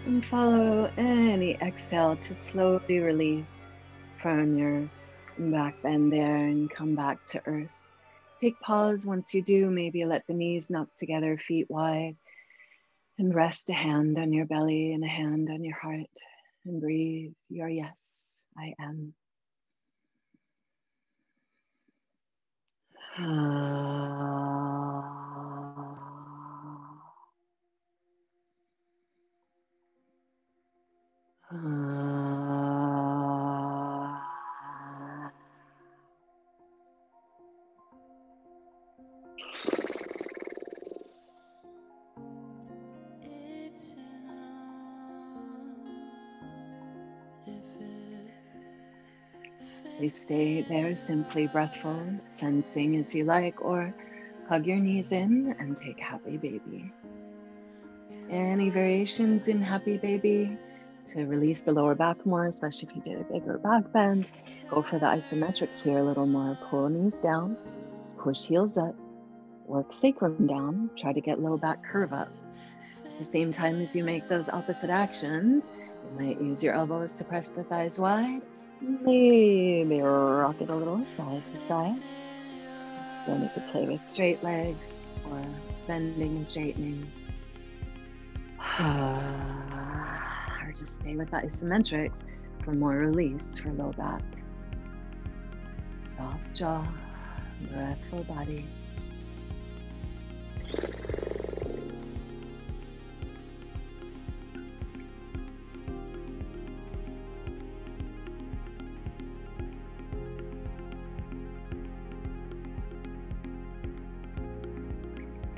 And follow any exhale to slowly release from your back bend there and come back to earth. Take pause once you do, maybe let the knees knock together, feet wide, and rest a hand on your belly and a hand on your heart, and breathe your yes, I am. Please stay there, simply breathful, sensing as you like, or hug your knees in and take Happy Baby. Any variations in Happy Baby to release the lower back more, especially if you did a bigger back bend, go for the isometrics here a little more. Pull knees down, push heels up, work sacrum down, try to get low back curve up. At the same time as you make those opposite actions, you might use your elbows to press the thighs wide, maybe rock it a little side to side. Then you could play with straight legs or bending and straightening. Or just stay with the isometrics for more release for low back. Soft jaw, breathful body.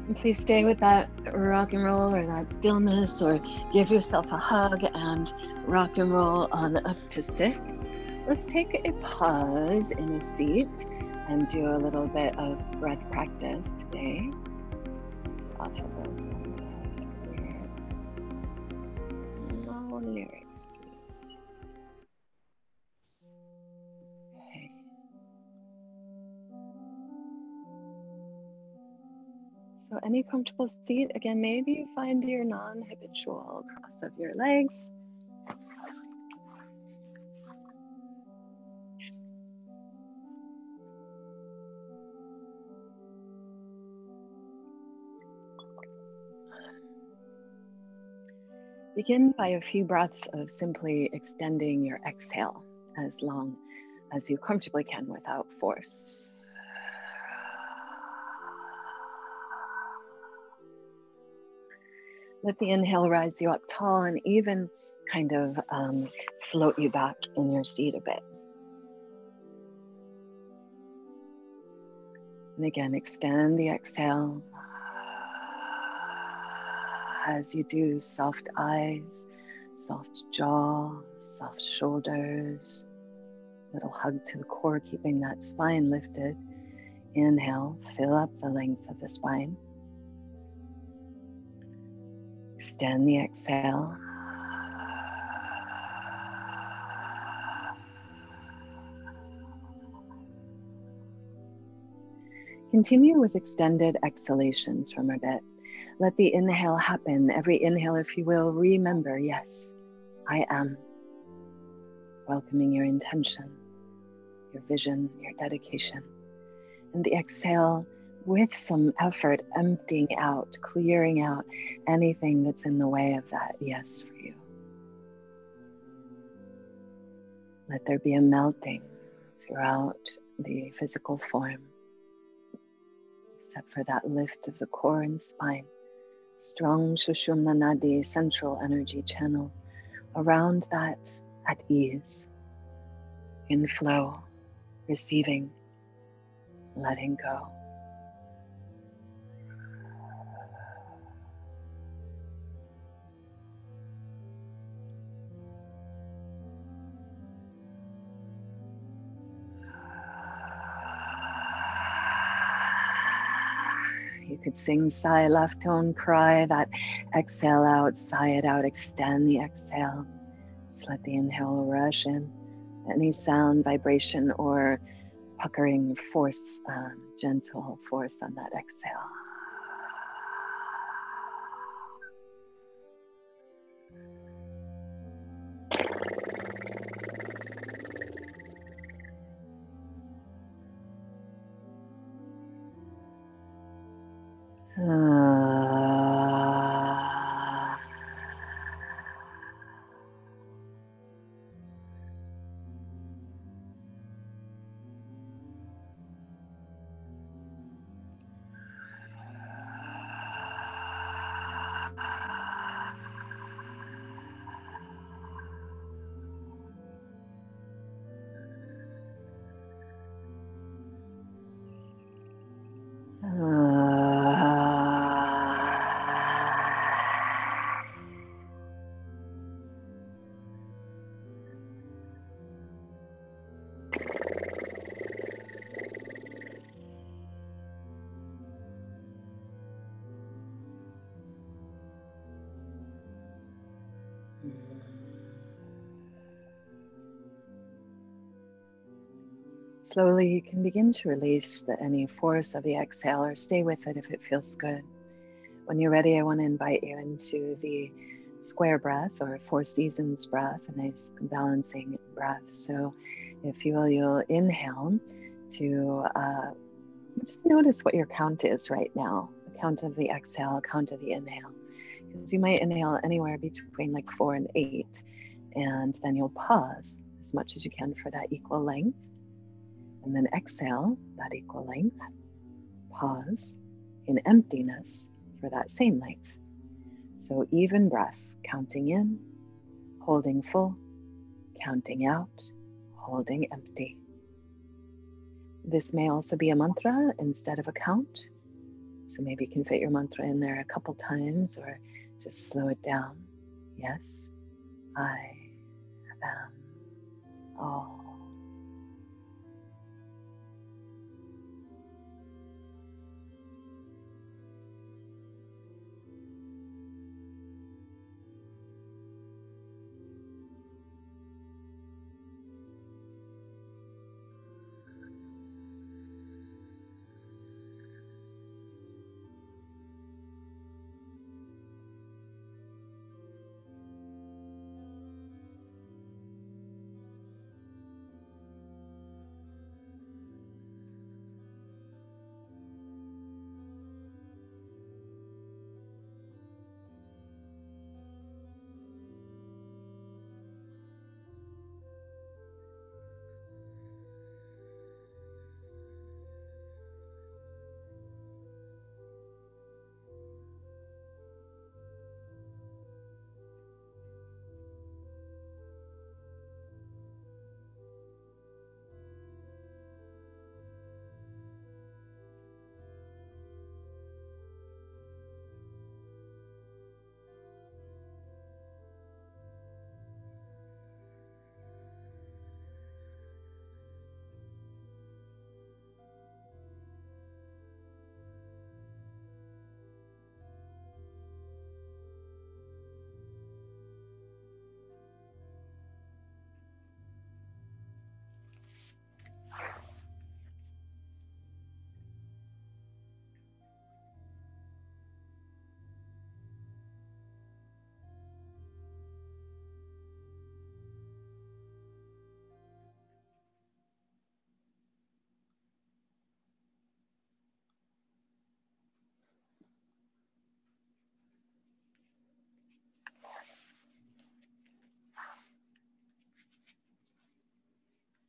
And please stay with that rock and roll or that stillness, or give yourself a hug and rock and roll on up to sit. Let's take a pause in a seat and do a little bit of breath practice today. ineffable song has lyrics. No lyrics, please. Okay. So any comfortable seat, again, maybe you find your non-habitual cross of your legs. Begin by a few breaths of simply extending your exhale as long as you comfortably can without force. Let the inhale rise you up tall and even kind of float you back in your seat a bit. And again, extend the exhale. As you do, soft eyes, soft jaw, soft shoulders, little hug to the core, keeping that spine lifted. Inhale, fill up the length of the spine. Extend the exhale. Continue with extended exhalations from a bit. Let the inhale happen. Every inhale, if you will, remember, yes, I am. Welcoming your intention, your vision, your dedication. And the exhale, with some effort, emptying out, clearing out anything that's in the way of that yes for you. Let there be a melting throughout the physical form, except for that lift of the core and spine. Strong Sushumna Nadi, central energy channel. Around that, at ease, in flow, receiving, letting go. You could sing, sigh, laugh, tone, cry, that exhale out, sigh it out, extend the exhale. Just let the inhale rush in. Any sound, vibration, or puckering force, gentle force on that exhale. Slowly, you can begin to release any force of the exhale, or stay with it if it feels good. When you're ready, I want to invite you into the square breath or four seasons breath, a nice balancing breath. So if you will, you'll inhale to just notice what your count is right now, the count of the exhale, count of the inhale. Because you might inhale anywhere between like 4 and 8, and then you'll pause as much as you can for that equal length. And then exhale that equal length, pause in emptiness for that same length. So even breath, counting in, holding full, counting out, holding empty. This may also be a mantra instead of a count. So maybe you can fit your mantra in there a couple times or just slow it down. Yes, I am all.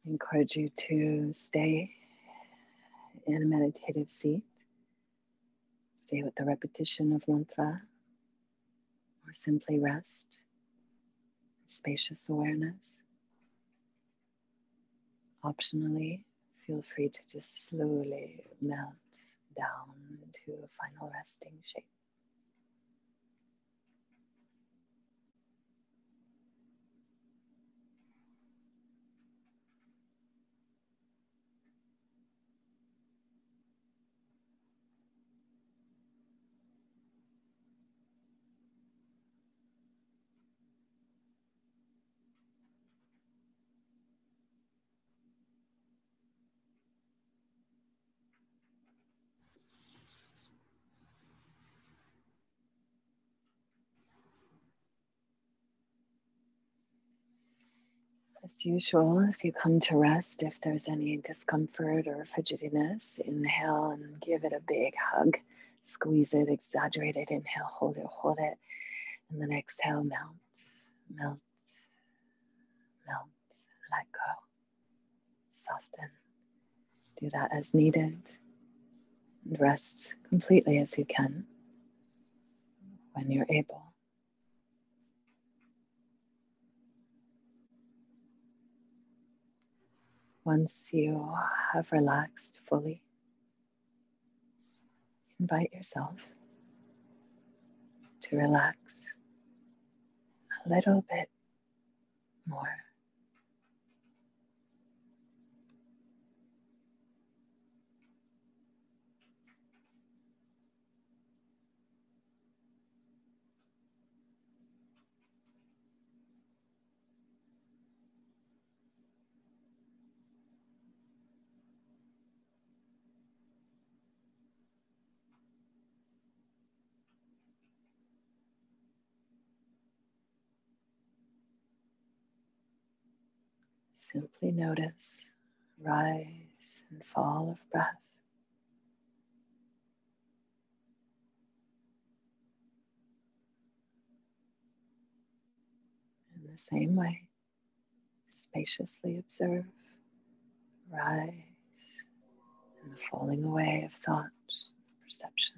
I encourage you to stay in a meditative seat. Stay with the repetition of mantra or simply rest, spacious awareness. Optionally, feel free to just slowly melt down to a final resting shape. As usual, as you come to rest, if there's any discomfort or fidgetiness, inhale and give it a big hug. Squeeze it, exaggerate it. Inhale, hold it, hold it. And then exhale, melt, melt, melt, let go, soften. Do that as needed. And rest completely as you can when you're able. Once you have relaxed fully, invite yourself to relax a little bit more. Simply notice rise and fall of breath. In the same way, spaciously observe rise and the falling away of thoughts, perception.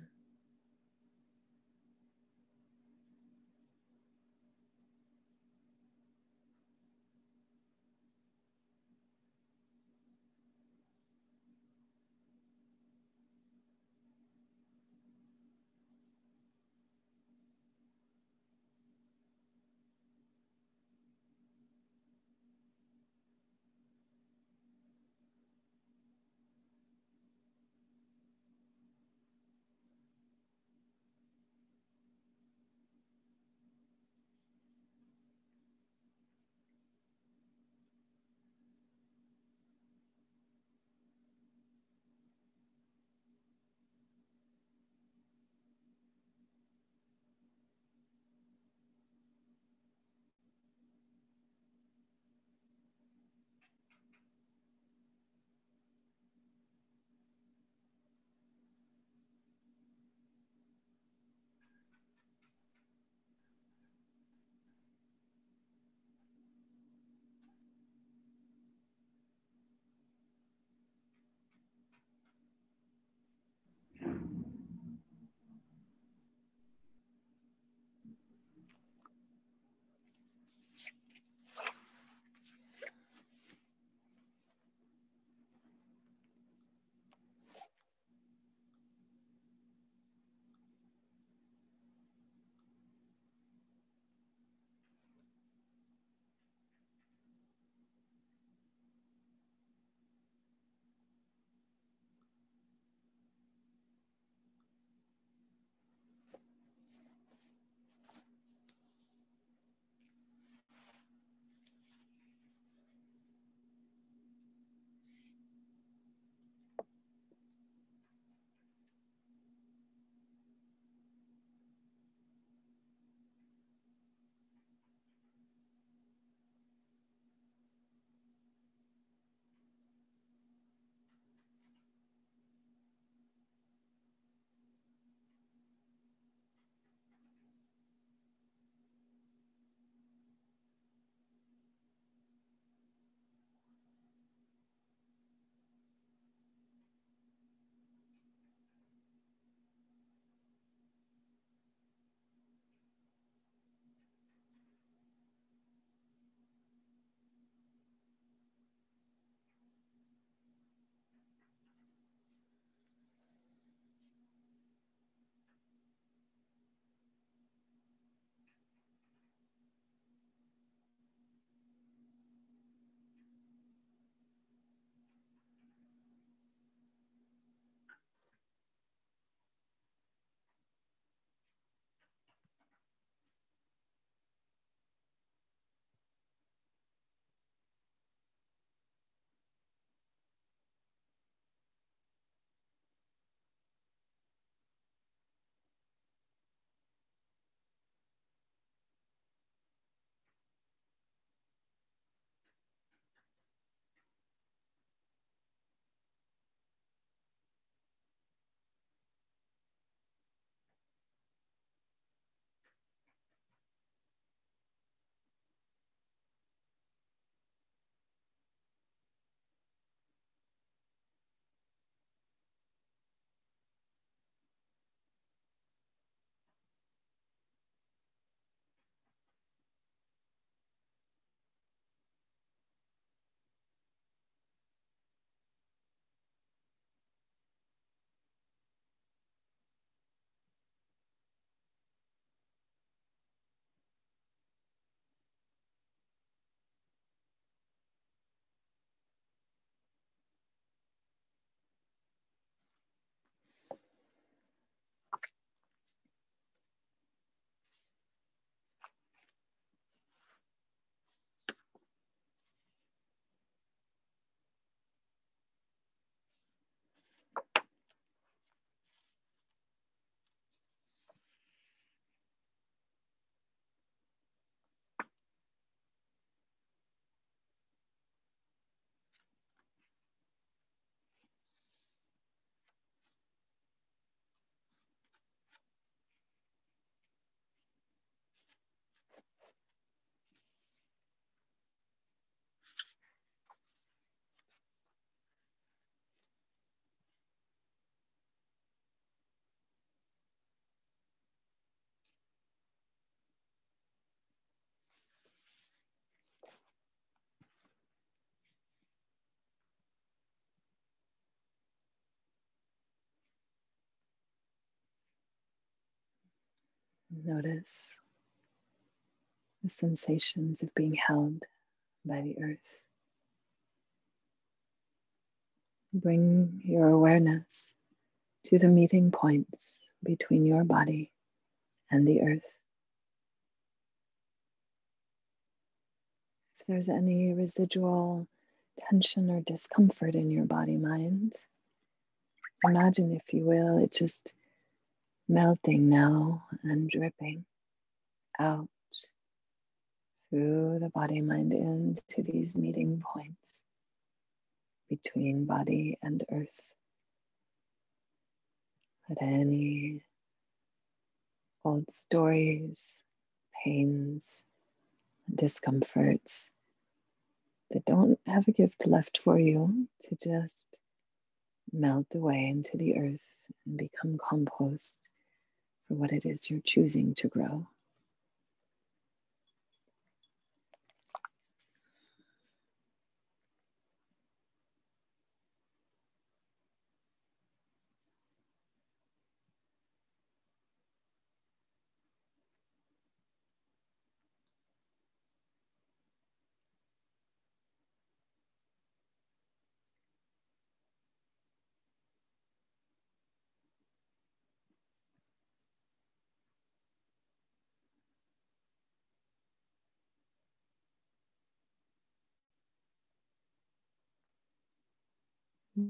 Notice the sensations of being held by the earth. Bring your awareness to the meeting points between your body and the earth. If there's any residual tension or discomfort in your body-mind, imagine, if you will, it just melting now and dripping out through the body-mind into these meeting points between body and earth. Let any old stories, pains, discomforts that don't have a gift left for you to just melt away into the earth and become compost for what it is you're choosing to grow.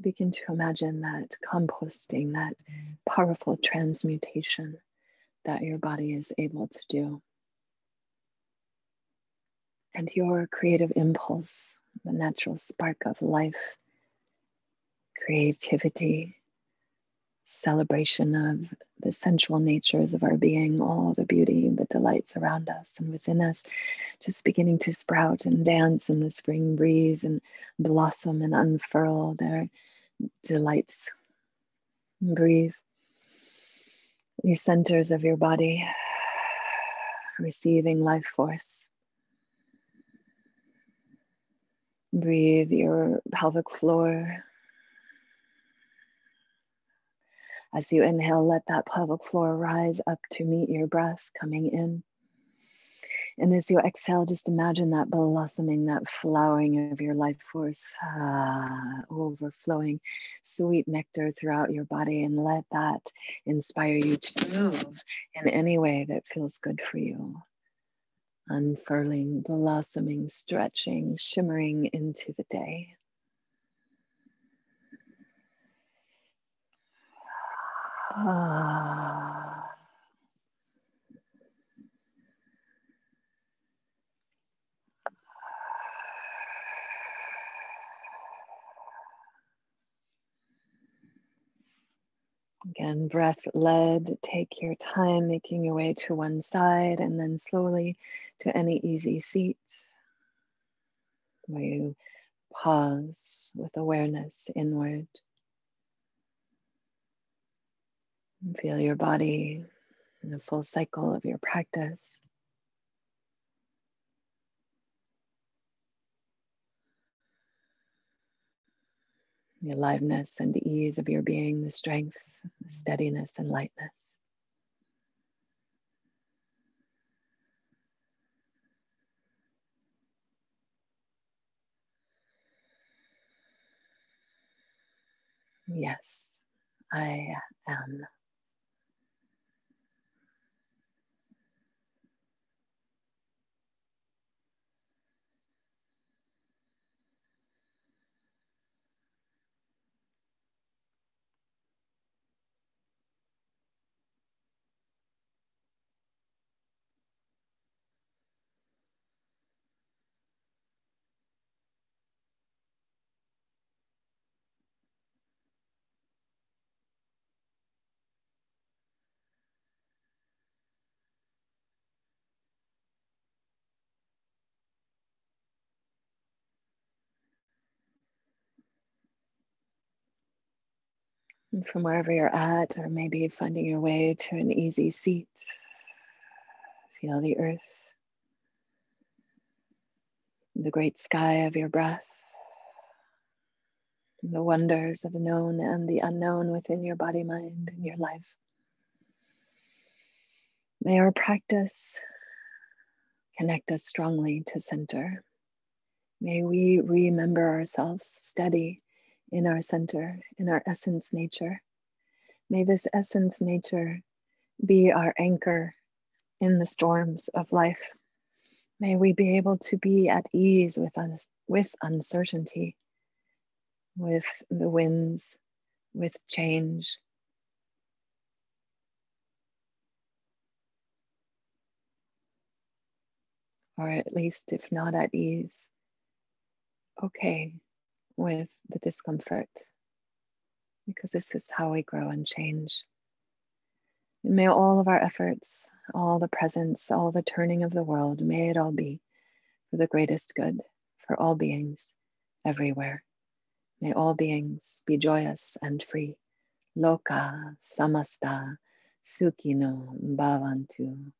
Begin to imagine that composting, that powerful transmutation that your body is able to do. And your creative impulse, the natural spark of life, creativity, celebration of the sensual natures of our being, all the beauty, the delights around us and within us, just beginning to sprout and dance in the spring breeze and blossom and unfurl their delights. Breathe these centers of your body, receiving life force. Breathe your pelvic floor. As you inhale, let that pelvic floor rise up to meet your breath coming in. And as you exhale, just imagine that blossoming, that flowering of your life force, overflowing sweet nectar throughout your body, and let that inspire you to move in any way that feels good for you. Unfurling, blossoming, stretching, shimmering into the day. Again, breath led, take your time making your way to one side and then slowly to any easy seat where you pause with awareness inward. And feel your body in the full cycle of your practice. The aliveness and ease of your being, the strength, the steadiness and lightness. Yes, I am. And from wherever you're at, or maybe finding your way to an easy seat, feel the earth, the great sky of your breath, the wonders of the known and the unknown within your body, mind, and your life. May our practice connect us strongly to center. May we remember ourselves steady in our center, in our essence nature. May this essence nature be our anchor in the storms of life. May we be able to be at ease with uncertainty, with the winds, with change. Or at least, if not at ease, okay with the discomfort, because this is how we grow and change. And may all of our efforts, all the presence, all the turning of the world, may it all be for the greatest good for all beings everywhere. May all beings be joyous and free. Loka samasta sukhino bhavantu.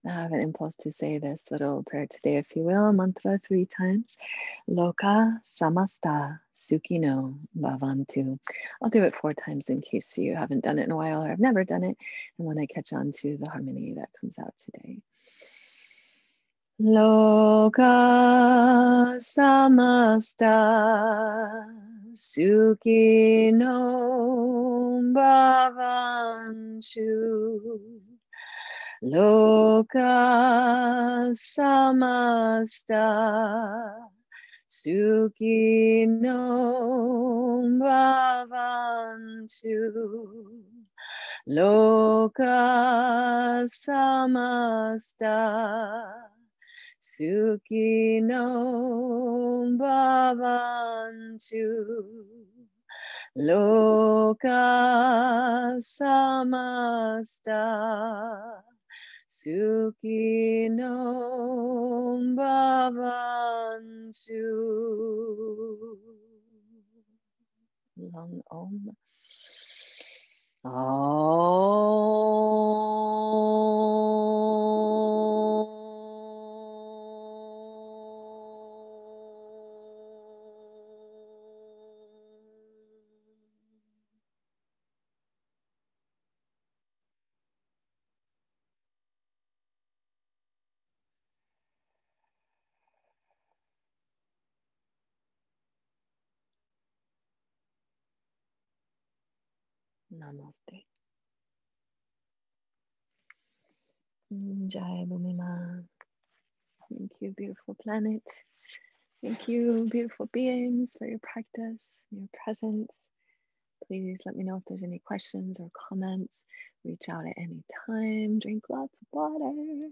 I have an impulse to say this little prayer today, if you will, mantra 3 times. Loka samasta sukhino bhavantu. I'll do it 4 times in case you haven't done it in a while or I've never done it. And when I catch on to the harmony that comes out today. Loka samasta sukhino bhavantu. Loka samasta sukhino bhavantu. Loka samasta sukhino bhavantu. Loka samasta sukhino bhavantu. Long Om. Namaste. Jai Bhumi Ma. Thank you, beautiful planet. Thank you, beautiful beings, for your practice, your presence. Please let me know if there's any questions or comments. Reach out at any time. Drink lots of water.